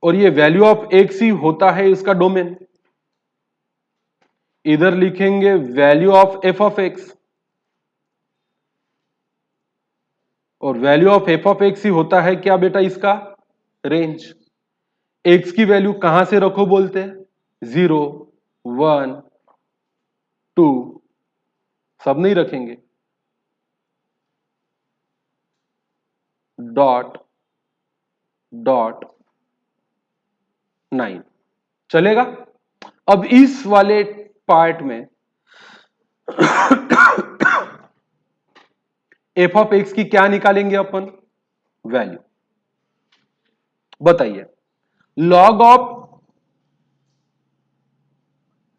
और ये वैल्यू ऑफ एक्स ही होता है इसका डोमेन। इधर लिखेंगे value of f of x और value of f of x ही होता है क्या बेटा इसका रेंज। एक्स की वैल्यू कहां से रखो बोलते हैं 0 1 2 सब नहीं रखेंगे, डॉट डॉट 9 चलेगा। अब इस वाले पार्ट में एफ ऑफ एक्स की क्या निकालेंगे अपन वैल्यू। बताइए लॉग ऑफ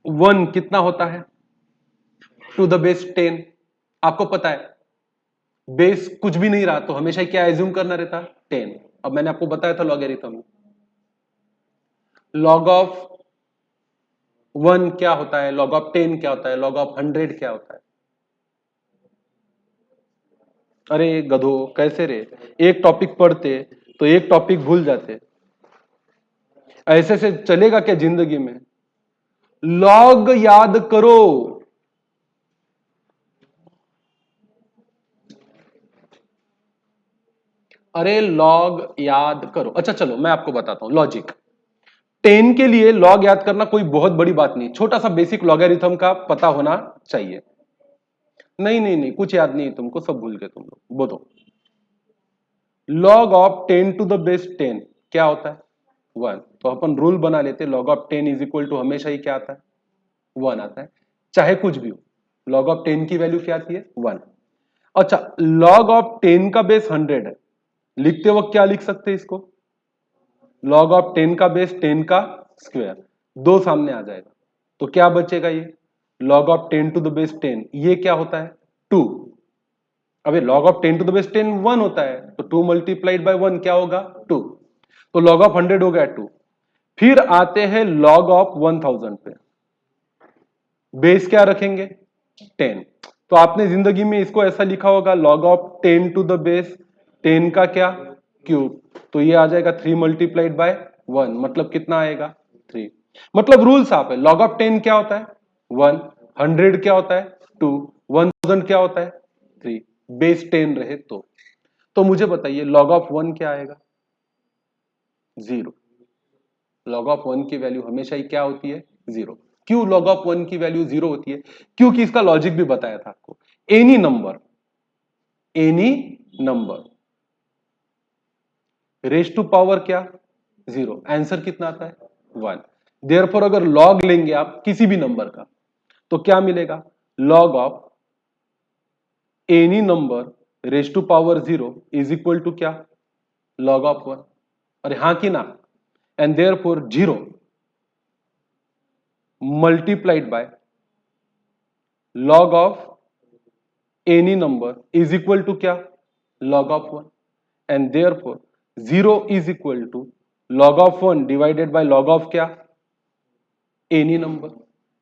1 कितना होता है टू द बेस 10। आपको पता है बेस कुछ भी नहीं रहा तो हमेशा क्या एज्यूम करना रहता 10। अब मैंने आपको बताया था लॉगरिथम में लॉग ऑफ 1 क्या होता है, लॉग ऑफ 10 क्या होता है, लॉग ऑफ 100 क्या होता है। अरे गधो कैसे रे, एक टॉपिक पढ़ते तो एक टॉपिक भूल जाते, ऐसे से चलेगा क्या जिंदगी में। लॉग याद करो, अरे लॉग याद करो। अच्छा चलो मैं आपको बताता हूं लॉजिक। 10 के लिए लॉग याद करना कोई बहुत बड़ी बात नहीं, छोटा सा बेसिक लॉगरिथम का पता होना चाहिए। नहीं कुछ याद नहीं तुमको, सब भूल गए तुम लोग। बोलो log of 10 to the base 10 क्या होता है 1। तो अपन रूल बना लेते log of 10 is equal to हमेशा ही क्या आता है 1 आता है, चाहे कुछ भी हो। लॉग ऑफ 10 की वैल्यू क्या आती है 1। अच्छा लॉग ऑफ 10 का बेस 100 है, लिखते वक्त क्या लिख सकते हैं इसको लॉग ऑफ 10 का बेस 10 का स्क्वायर, दो सामने आ जाएगा तो क्या बचेगा ये log of 10 to the base 10, ये क्या होता है 2। अबे log of 10 to the base 10 1 होता है तो 2 मल्टीप्लाइड बाय 1 क्या होगा 2। तो log ऑफ 100 हो गया 2। फिर आते हैं log ऑफ 1000 पे, बेस क्या रखेंगे 10। तो आपने जिंदगी में इसको ऐसा लिखा होगा log of 10 to the base 10 का क्या क्यूब, तो ये आ जाएगा 3 मल्टीप्लाइड बाय 1 मतलब कितना आएगा 3। मतलब रूल साफ है log ऑफ 10 क्या होता है 1, 100 क्या होता है 2, 1000 क्या होता है 3, बेस 10 रहे तो मुझे बताइए log ऑफ 1 क्या आएगा 0। log ऑफ 1 की वैल्यू हमेशा ही क्या होती है 0। क्यों log ऑफ 1 की वैल्यू 0 होती है, क्योंकि इसका लॉजिक भी बताया था आपको। Any number raise to power क्या 0, आंसर कितना आता है 1। देयरफॉर अगर log लेंगे आप किसी भी नंबर का तो क्या मिलेगा log of any number raise to power 0 is equal to क्या log ऑफ 1। अरे हाँ कि ना, and therefore 0 multiplied by log of any number is equal to क्या log of 1 and therefore 0 is equal to log of 1 divided by log of क्या any number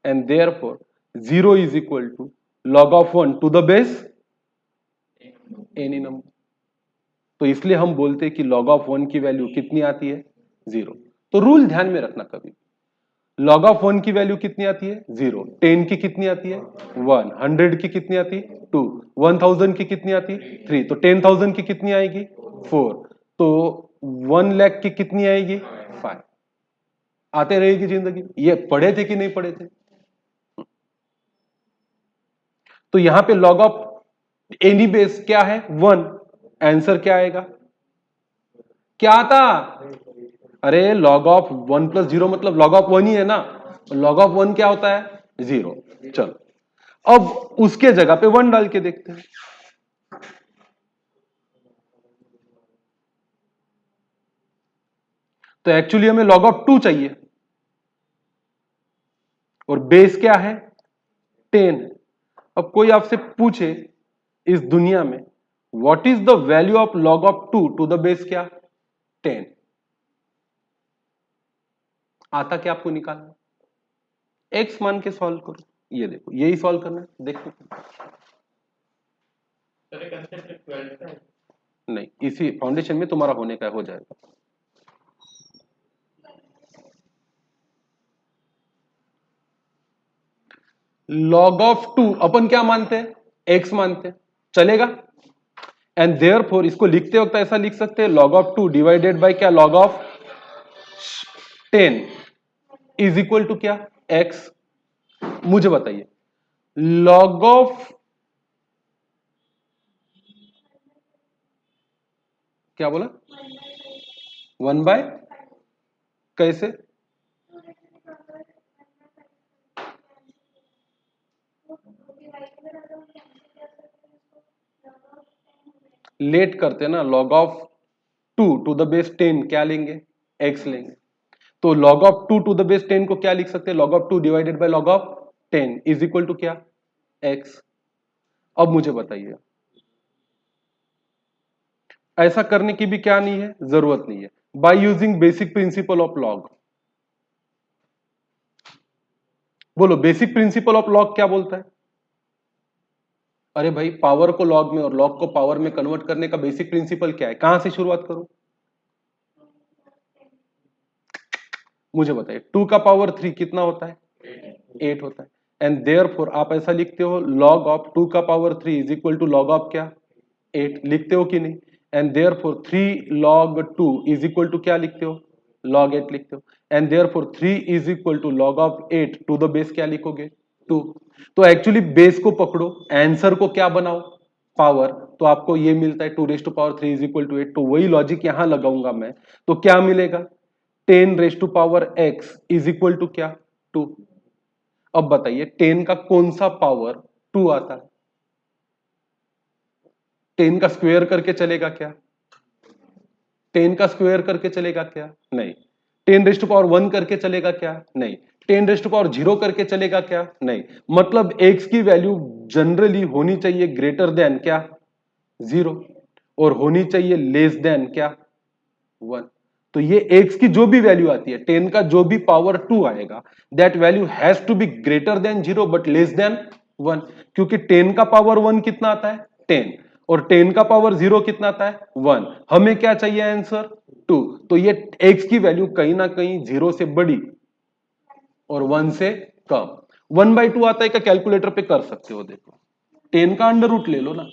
and therefore 0 is equal to log of 1 to the base any number। तो इसलिए हम बोलते हैं कि log of 1 की value कितनी आती है? 0। तो रूल ध्यान में रखना कभी, log of 1 की वैल्यू कितनी आती है? 0। 10 की कितनी आती है? 1। 100 की कितनी आती है? 2। 1000 की कितनी आती है? 3। तो 10,000 की कितनी आएगी? 4। तो 1 लाख की कितनी आएगी? 5। आते रहेगी जिंदगी। ये पढ़े थे कि नहीं पढ़े थे? तो यहां पे log of एनी बेस क्या है? 1। आंसर क्या आएगा? क्या आता? अरे log ऑफ 1 प्लस 0 मतलब log ऑफ 1 ही है ना। log ऑफ 1 क्या होता है? 0। चलो अब उसके जगह पे 1 डाल के देखते हैं। तो एक्चुअली हमें log ऑफ 2 चाहिए और बेस क्या है? 10। अब कोई आपसे पूछे इस दुनिया में what is the value of log of 2 to the base क्या? 10। आता क्या आपको निकालना? एक्स मान के सॉल्व करो। ये देखो, यही सॉल्व करना है, देखो। सर कंसेप्ट 12 का है। नहीं, इसी फाउंडेशन में तुम्हारा होने का हो जाएगा। log ऑफ 2 अपन क्या मानते हैं? x मानते हैं, चलेगा? एंड देयरफॉर इसको लिखते वक्त ऐसा लिख सकते हैं log ऑफ 2 डिवाइडेड बाय क्या? log of 10 is equal to क्या? x। मुझे बताइए log ऑफ क्या बोला? 1 बाय कैसे? लेट करते ना, log of 2 to the base 10 क्या लेंगे? x लेंगे। तो log of 2 to the base 10 को क्या लिख सकते हैं? log of 2 divided by log of 10 is equal to क्या? x। अब मुझे बताइए, ऐसा करने की भी क्या नहीं है? जरूरत नहीं है। By using basic principle of log. बोलो बेसिक प्रिंसिपल ऑफ लॉग क्या बोलता है? अरे भाई, पावर को लॉग में और लॉग को पावर में कन्वर्ट करने का बेसिक प्रिंसिपल क्या है? कहां से शुरुआत करूं? मुझे बताइए 2 का पावर 3 कितना होता है? 8 होता है। एंड देयरफॉर आप ऐसा लिखते हो log ऑफ 2 का power 3 is equal to log of क्या? 8 लिखते हो कि नहीं? And therefore 3 log 2 is equal to क्या लिखते हो? log 8 लिखते हो। And therefore 3 is equal to log of 8 to the base क्या लिखोगे? 2। तो एक्चुअली बेस को पकड़ो, आंसर को क्या बनाओ? पावर। तो आपको ये मिलता है 2 raise to power 3 is equal to 8। तो वही लॉजिक यहां लगाऊंगा मैं। तो क्या मिलेगा? 10 raise to power x is equal to क्या? 2। अब बताइए 10 का कौन सा पावर 2 आता है? 10 का स्क्वायर करके चलेगा क्या? 10 का स्क्वायर करके चलेगा क्या? नहीं। 10 रेज टू पावर 1 करके चलेगा क्या? नहीं। 10 रेज टू पावर 0 करके चलेगा क्या? नहीं। मतलब x की वैल्यू जनरली होनी चाहिए ग्रेटर देन क्या? 0। और होनी चाहिए लेस देन क्या? 1। तो ये x की जो भी वैल्यू आती है, 10 का जो भी पावर 2 आएगा, that value has to be greater than 0 but less than 1। क्योंकि 10 का पावर 1 कितना आता है? 10। और 10 का पावर 0 कितना आता है? 1। हमें क्या चाहिए आंसर? 2। तो ये x की वैल्यू कहीं ना कहीं 0 से बड़ी और 1 से कम। 1/2 आता है क्या? कैलकुलेटर पे कर सकते हो, देखो 10 का अंडर रूट ले लो ना,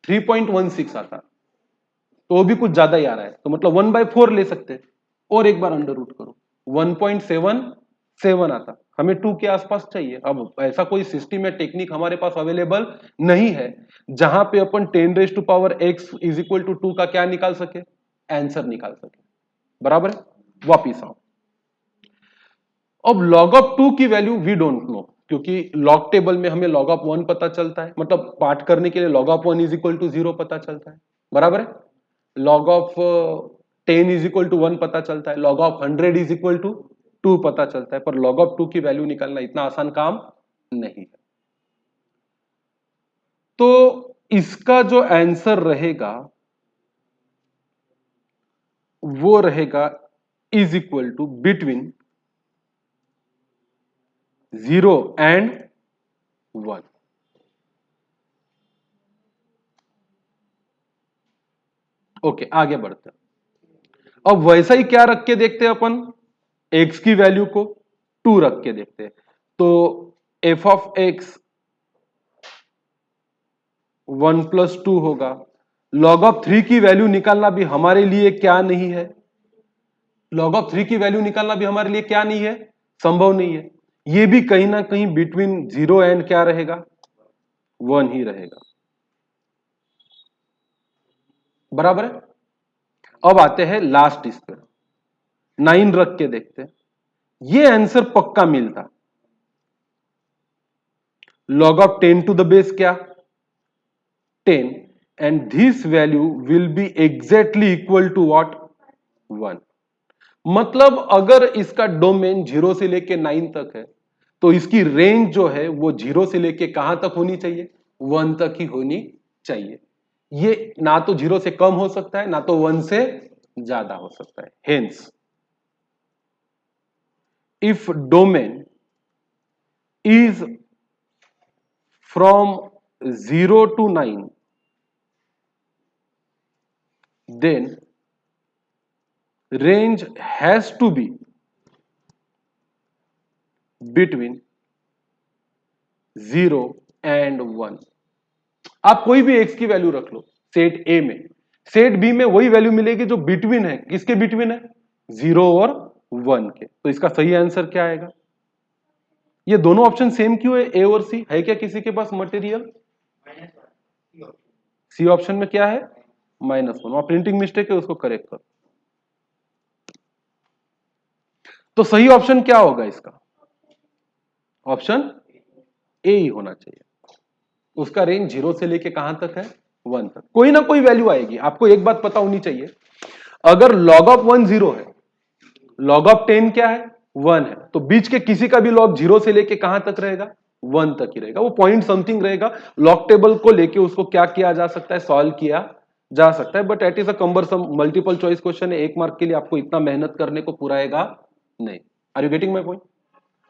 3.16 आता है। तो वो भी कुछ ज्यादा ही आ रहा है, तो मतलब 1/4 ले सकते हैं। और एक बार अंडर रूट करो, 1.77 आता। हमें 2 के आसपास चाहिए। अब ऐसा कोई सिस्टम या टेक्निक हमारे पास अवेलेबल नहीं है जहां पे अपन 10 raise to power x is equal to 2 का क्या निकाल सके? आंसर निकाल सके। बराबर है? वापिस आओ। अब log ऑफ 2 की वैल्यू वी डोंट नो, क्योंकि लॉग टेबल में हमें log ऑफ 1 पता चलता है, मतलब पार्ट करने के लिए log of 1 is equal to 0 पता चलता है। बराबर है? log of 10 is equal to 1 पता चलता है, log of 100 is equal to 2 पता चलता है, पर log ऑफ 2 की वैल्यू निकालना इतना आसान काम नहीं है। तो इसका जो आंसर रहेगा वो रहेगा is equal to between 0 and 1। Okay, आगे बढ़ते हैं। अब वैसा ही क्या रख के देखते हैं अपन, x की वैल्यू को 2 रख के देखते हैं। तो f ऑफ x 1+2 होगा। log ऑफ 3 की वैल्यू निकालना भी हमारे लिए क्या नहीं है, log ऑफ 3 की वैल्यू निकालना भी हमारे लिए क्या नहीं है, संभव नहीं है। ये भी कहीं ना कहीं बिटवीन 0 एंड क्या रहेगा, 1 ही रहेगा। बराबर है। अब आते हैं लास्ट इस पर, 9 रख के देखते हैं। ये आंसर पक्का मिलता। log of 10 to the base क्या, 10, and this value will be exactly equal to what, 1। मतलब अगर इसका डोमेन 0 से लेके 9 तक है तो इसकी रेंज जो है वो 0 से लेके कहां तक होनी चाहिए, 1 तक ही होनी चाहिए। ये ना तो 0 से कम हो सकता है ना तो 1 से ज्यादा हो सकता है। Hence if domain is from 0 to 9, then range has to be between 0 and 1। आप कोई भी x की वैल्यू रख लो सेट A में, सेट B में वही वैल्यू मिलेगी जो बिटवीन है, किसके बिटवीन है, 0 और 1 के। तो इसका सही आंसर क्या आएगा। ये दोनों ऑप्शन सेम क्यों है, ए और सी, है क्या किसी के पास मटेरियल। सी ऑप्शन में क्या है, -1, वहां प्रिंटिंग मिस्टेक है, उसको करेक्ट करो। तो सही ऑप्शन क्या होगा इसका, ऑप्शन ए ही होना चाहिए। उसका रेंज 0 से लेके कहां तक है, 1 तक। कोई ना कोई वैल्यू आएगी। आपको एक बात पता होनी चाहिए, अगर log ऑफ 1 0 है, log ऑफ 10 क्या है, 1 है, तो बीच के किसी का भी log 0 से लेके कहां तक रहेगा, 1 तक ही रहेगा। वो पॉइंट समथिंग रहेगा। लॉग टेबल को लेके उसको क्या किया जा सकता है, सॉल्व किया जा सकता है, but at is a cumbersome multiple choice question है। 1 मार्क के लिए आपको इतना मेहनत करने को पुराएगा नहीं। Are you getting my point.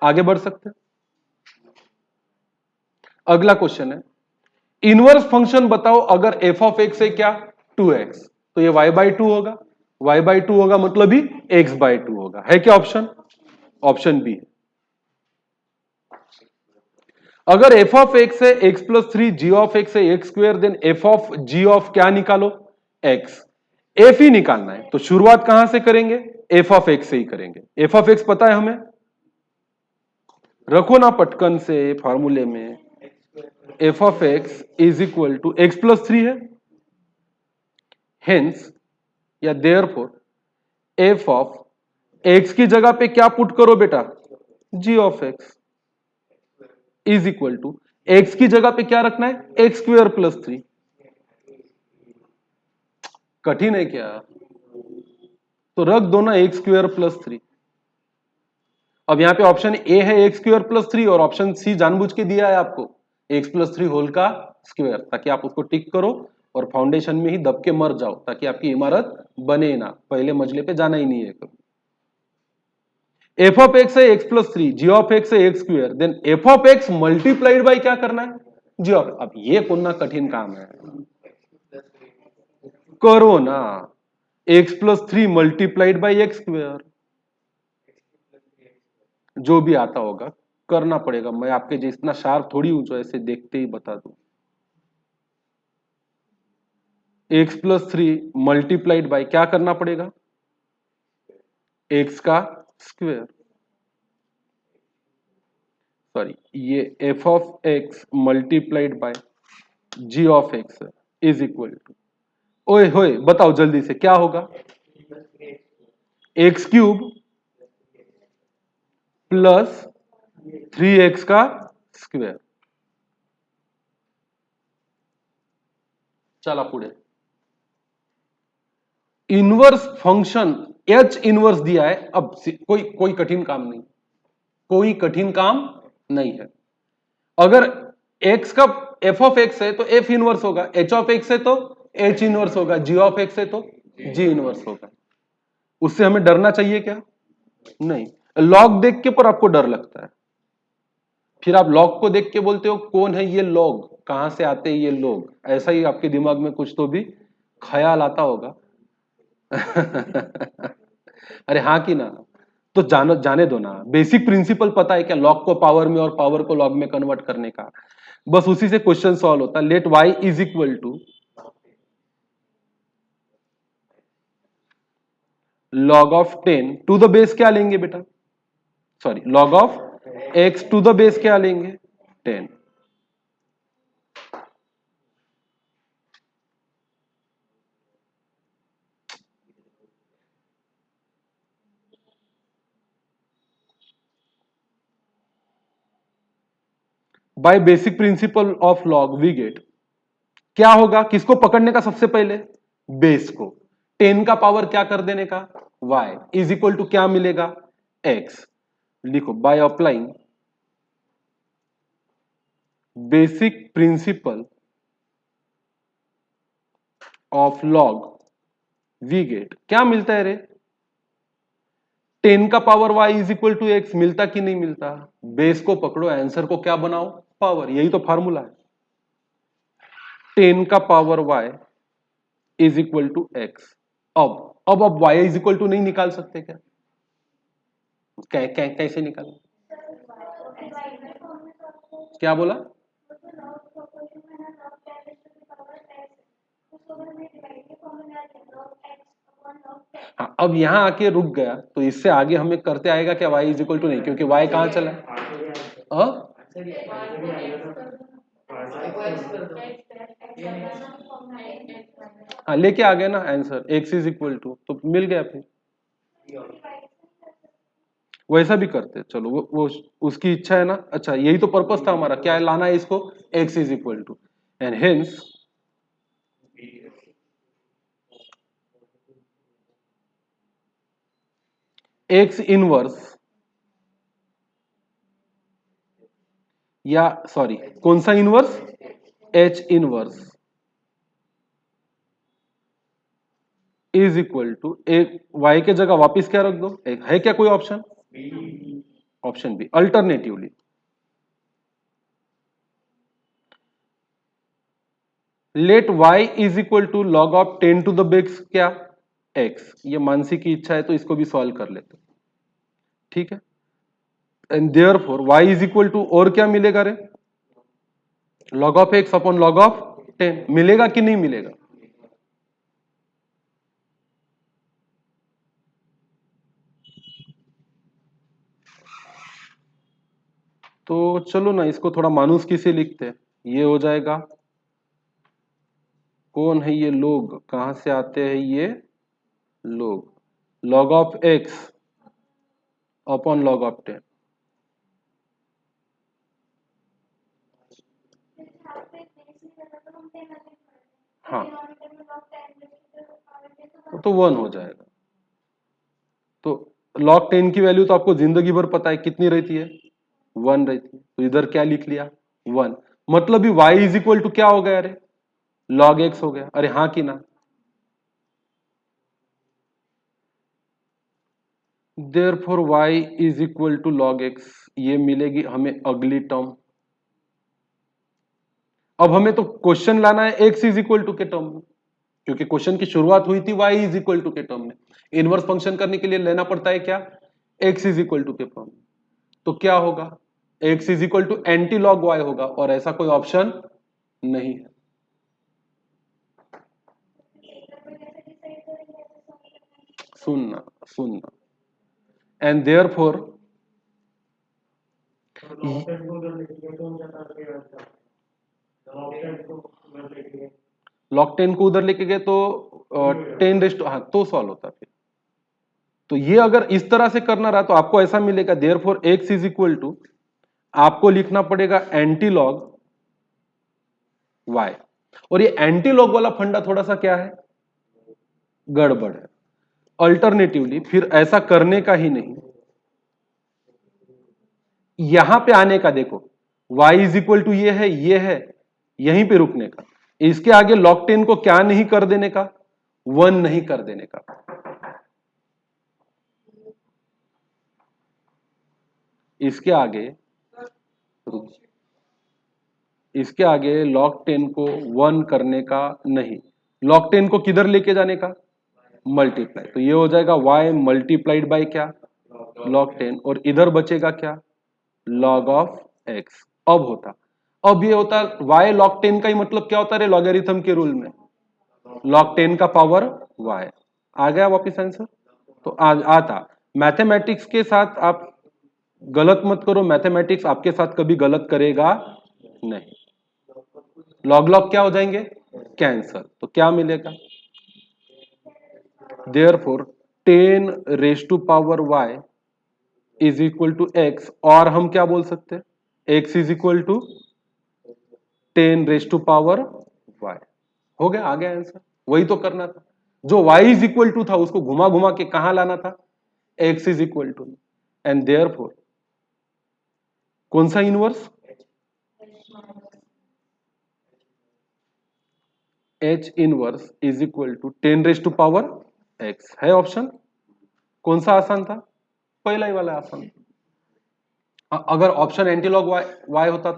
आगे बढ़ सकते हैं। अगला क्वेश्चन है, इनवर्स फंक्शन बताओ अगर f ऑफ x है क्या, 2x, तो ये y/2 होगा, y/2 होगा मतलब ही x/2 होगा। है क्या ऑप्शन, ऑप्शन बी। अगर f ऑफ x है x+3, g ऑफ x है x², then f of g of क्या निकालो, x। f ही निकालना है तो शुरुआत कहां से करेंगे, f ऑफ x से ही करेंगे। f ऑफ x पता है हमें, रखो ना पटकन से फॉर्मूले में, f of x is equal to x+3 है, हेंस या देयरफॉर f ऑफ x की जगह पे क्या पुट करो बेटा, g of x is equal to x की जगह पे क्या रखना है, x²+3। कठिन है क्या, तो रख दो ना x²+3। अब यहां पे ऑप्शन ए है x²+3 और ऑप्शन सी जानबूझ के दिया है आपको x+3 होल का स्क्वायर, ताकि आप उसको टिक करो और फाउंडेशन में ही दब के मर जाओ, ताकि आपकी इमारत बने ना, पहले मंजिले पे जाना ही नहीं है कभी। f ऑफ x है x+3, g ऑफ x है x², then f of x multiplied by क्या करना है, g ऑफ। अब ये कौन कठिन काम है, करो ना, x+3 मल्टीप्लाइड बाय x², जो भी आता होगा करना पड़ेगा। मैं आपके जो इतना शार्प थोड़ी हूं जो ऐसे देखते ही बता दूं। x+3 मल्टीप्लाइड बाय क्या करना पड़ेगा, x का स्क्वायर, सॉरी ये f of x multiplied by g of x is equal to, ओए होए बताओ जल्दी से क्या होगा, x³ प्लस 3x का स्क्वायर। चला पुढे, इनवर्स फंक्शन h इनवर्स दिया है। अब कोई कठिन काम नहीं, कोई कठिन काम नहीं है। अगर x का f ऑफ x है तो f इनवर्स होगा, h ऑफ x है तो h इनवर्स होगा, g ऑफ x है तो g इनवर्स होगा। उससे हमें डरना चाहिए क्या, नहीं। लॉग देख के पर आपको डर लगता है, फिर आप लॉग को देख के बोलते हो कौन है ये लॉग, कहां से आते हैं ये लोग, ऐसा ही आपके दिमाग में कुछ तो भी ख्याल आता होगा। अरे हाँ कि ना, तो जानो जाने दो ना, बेसिक प्रिंसिपल पता है क्या, लॉग को पावर में और पावर को लॉग में कन्वर्ट करने का, बस उसी से क्वेश्चन सॉल्व होता है। Let y is equal to log of 10 to the base क्या लेंगे बेटा, sorry log of x to the base क्या लेंगे 10। By basic principle of log we get, क्या होगा, किसको पकड़ने का सबसे पहले, बेस को, 10 का पावर क्या कर देने का y इज इक्वल टू क्या मिलेगा x। लिखो by applying basic principle of log we get, क्या मिलता है रे, 10 का power y is equal to x, मिलता कि नहीं मिलता, बेस को पकड़ो, आंसर को क्या बनाओ पावर, यही तो फार्मूला है। 10 का power y is equal to x. अब y इज इक्वल टू नहीं निकाल सकते क्या, कैसे निकालें, क्या बोला, हाँ अब यहां आके रुक गया, तो इससे आगे हमें करते आएगा क्या, y इज इक्वल टू नहीं, क्योंकि y कहां चला, हाँ हाँ लेके आ गए ना answer, x is equal to, तो मिल गया फिर, वैसा भी करते चलो, वो उसकी इच्छा है ना। अच्छा यही तो पर्पस था हमारा, क्या है, लाना है इसको x is equal to, and hence x inverse, या सॉरी कौन सा inverse, h inverse is equal to, एक y के जगह वापिस क्या रख दो, एक है क्या कोई option, option B, alternatively let y is equal to log of 10 to the base क्या x, ये मानसी की इच्छा है तो इसको भी सॉल्व कर लेते, ठीक है। And therefore y is equal to, और क्या मिलेगा रे, log of x upon log of 10, मिलेगा कि नहीं मिलेगा, तो चलो ना इसको थोड़ा मानुस्की से लिखते हैं, ये हो जाएगा, कौन है ये लोग, कहां से आते हैं ये लोग, log of x upon log of 10, हाँ तो 1 हो जाएगा, तो log 10 की वैल्यू तो आपको जिंदगी भर पता है कितनी रहती है, 1 रहती है, तो इधर क्या लिख लिया 1, मतलब भी y इज इक्वल टू क्या हो गया, अरे log x हो गया, अरे हाँ कि ना, therefore y is equal to log x, ये मिलेगी हमें अगली टर्म। अब हमें तो क्वेश्चन लाना है x इज इक्वल टू के टर्म में, क्योंकि क्वेश्चन की शुरुआत हुई थी y इज इक्वल टू के टर्म में, इनवर्स फंक्शन करने के लिए लेना पड़ता है क्या, x इज इक्वल टू के फॉर्म, तो क्या होगा, x is equal to anti log y होगा, और ऐसा कोई ऑप्शन नहीं है। सुनना सुनना, एंड देयरफॉर लॉग 10 को उधर लेके गए तो 10 रेस्ट, हाँ तो सॉल्व होता फिर, तो ये अगर इस तरह से करना रहा तो आपको ऐसा मिलेगा, therefore x is equal to, आपको लिखना पड़ेगा एंटी लॉग y, और ये एंटी लॉग वाला फंडा थोड़ा सा क्या है, गड़बड़ है। अल्टरनेटिवली फिर ऐसा करने का ही नहीं, यहां पे आने का, देखो y इज इक्वल टू ये है, यहीं पे रुकने का, इसके आगे log 10 को क्या नहीं कर देने का, 1 नहीं कर देने का, इसके आगे इसके आगे log 10 को 1 करने का नहीं, log 10 को किधर लेके जाने का, मल्टीप्लाई, तो ये हो जाएगा y मल्टीप्लाइड बाय क्या, log 10, और इधर बचेगा क्या, log ऑफ x। अब ये होता y log 10 का ही मतलब क्या होता है लॉगरिथम के रूल में, log 10 का पावर y। आ गया वापिस आंसर। तो आता मैथमेटिक्स के साथ आप गलत मत करो, मैथमेटिक्स आपके साथ कभी गलत करेगा नहीं। लॉग लॉग क्या हो जाएंगे, कैंसर, तो क्या मिलेगा, therefore 10 raise to power y is equal to x, और हम क्या बोल सकते हैं, x is equal to 10 raise to power y। हो गया, आ गया आंसर। वही तो करना था, जो y इज इक्वल टू था उसको घुमा घुमा के कहां लाना था, x is equal to, and therefore कौन सा inverse, h inverse is equal to 10 raise to power x है ऑप्शन। कौन सा आसान था, पहला ही वाला आसान था। अगर ऑप्शन एंटीलॉग y होता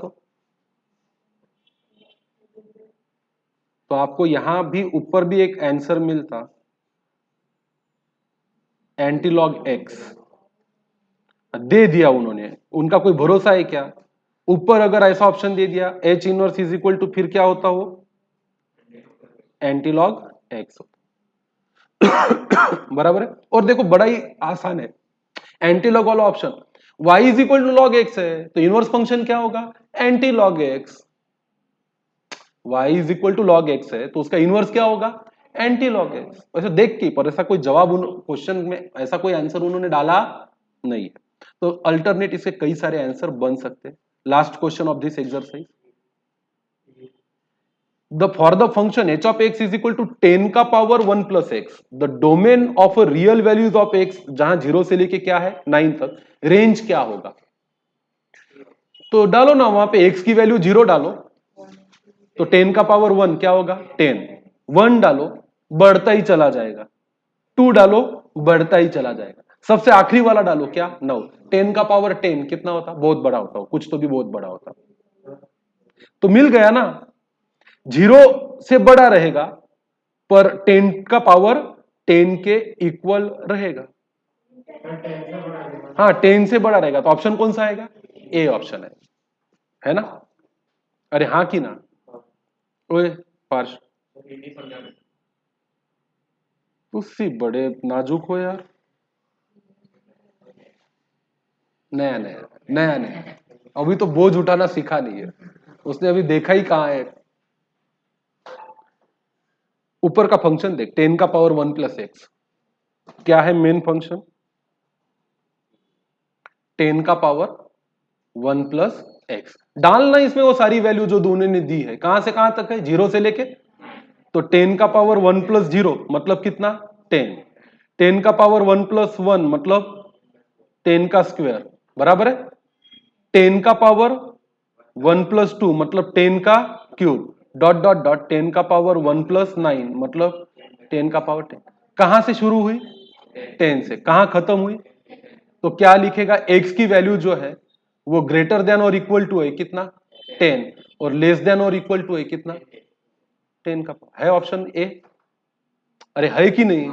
तो आपको यहां भी ऊपर भी एक आंसर मिलता, एंटीलॉग x दे दिया उन्होंने, उनका कोई भरोसा है क्या, ऊपर अगर ऐसा ऑप्शन दे दिया h inverse is equal to, फिर क्या होता वो एंटीलॉग x होता। बराबर है। और देखो बड़ा ही आसान है, एंटीलॉग वाला option y is equal to log x है, तो इनवर्स फंक्शन क्या होगा, anti log x। y is equal to log x है तो उसका इनवर्स क्या होगा, एंटी लॉग x। वैसे देख के, पर ऐसा कोई जवाब क्वेश्चन में ऐसा कोई आंसर उन्होंने डाला नहीं है, तो अल्टरनेट इसके कई सारे आंसर बन सकते हैं। Last question of this exercise, for the function h of x is equal to 10 का power 1 plus x, the domain of real values of x, जहां 0 से लेके क्या है 9 तक, रेंज क्या होगा। तो डालो ना वहां पे x की वैल्यू 0 डालो, तो 10 का पावर 1 क्या होगा 10, 1 डालो बढ़ता ही चला जाएगा, 2 डालो बढ़ता ही चला जाएगा, सबसे आखिरी वाला डालो क्या 9, 10 का पावर 10 कितना होता, बहुत बड़ा होता हो, कुछ तो भी बहुत बड़ा होता, तो मिल गया ना, 0 से बड़ा रहेगा पर 10 का पावर 10 के इक्वल रहेगा। हाँ 10 से बड़ा रहेगा, तो ऑप्शन कौन सा आएगा, ए ऑप्शन है ना। अरे हाँ की ना, ओए पार्श उससे बड़े नाजुक हो यार, नया नया नया नया, अभी तो बोझ उठाना सीखा नहीं है, उसने अभी देखा ही कहाँ है। ऊपर का फंक्शन देख, 10 का पावर 1 प्लस एक्स, क्या है मेन फंक्शन, 10 का पावर 1 प्लस एक्स, डालना इसमें वो सारी वैल्यू जो दोनों ने दी है, कहां से कहां तक है, 0 से लेके, तो 10 का पावर 1 प्लस 0 मतलब कितना 10, 10 का पावर 1 प्लस 1 मतलब 10 का स्क्वायर, बराबर है, 10 का पावर 1 प्लस 2 मतलब 10 का क्यूब, डॉट डॉट डॉट 10 का पावर 1 प्लस 9 मतलब 10 का पावर 10। कहां से शुरू हुई, 10 से, कहां खत्म हुई, तो क्या लिखेगा, x की वैल्यू जो है वो ग्रेटर देन और इक्वल टू है कितना 10, और लेस देन और इक्वल टू है कितना 10 का, है ऑप्शन ए। अरे है कि नहीं,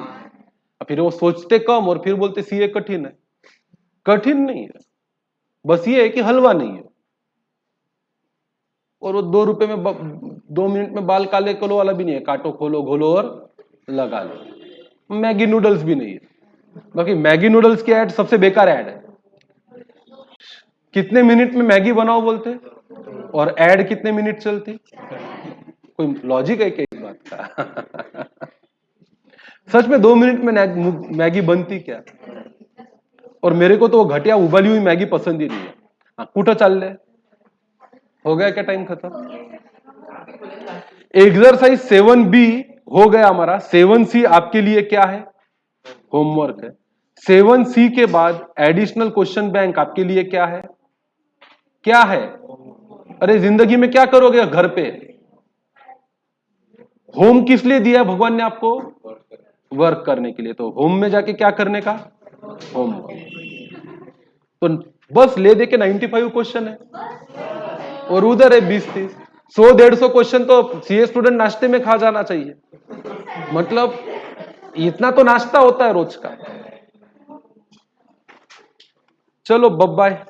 फिर वो सोचते कम और फिर बोलते सीए कठिन है, कठिन नहीं है, बस ये है कि हलवा नहीं है, और वो 2 रुपए में 2 मिनट में बाल काले करो वाला भी नहीं है, काटो खोलो घोलो और लगा लो। मैगी नूडल्स भी नहीं है, बाकी मैगी नूडल्स की ऐड सबसे बेकार ऐड है, कितने मिनट में मैगी बनाओ बोलते और ऐड कितने मिनट चलती, कोई लॉजिक है क्या इस बात का। सच में 2 मिनट में मैगी बनती क्या, और मेरे को तो वो घटिया उबली हुई मैगी पसंद ही नहीं है। हाँ कुछ चल ले, हो गया क्या टाइम खत्म, एक्सरसाइज 7B हो गया हमारा, 7C आपके लिए क्या है, होमवर्क है। 7C के बाद एडिशनल क्वेश्चन बैंक आपके लिए क्या है, क्या है, अरे जिंदगी में क्या करोगे घर पे, होम किस लिए दिया है भगवान ने आपको, वर्क करने के लिए, तो होम में जाके क्या करने का, होमवर्क, तो बस ले दे के 95 क्वेश्चन है और उधर है 20-30, 100-150 क्वेश्चन तो सीए स्टूडेंट नाश्ते में खा जाना चाहिए, मतलब इतना तो नाश्ता होता है रोज का। चलो बाय।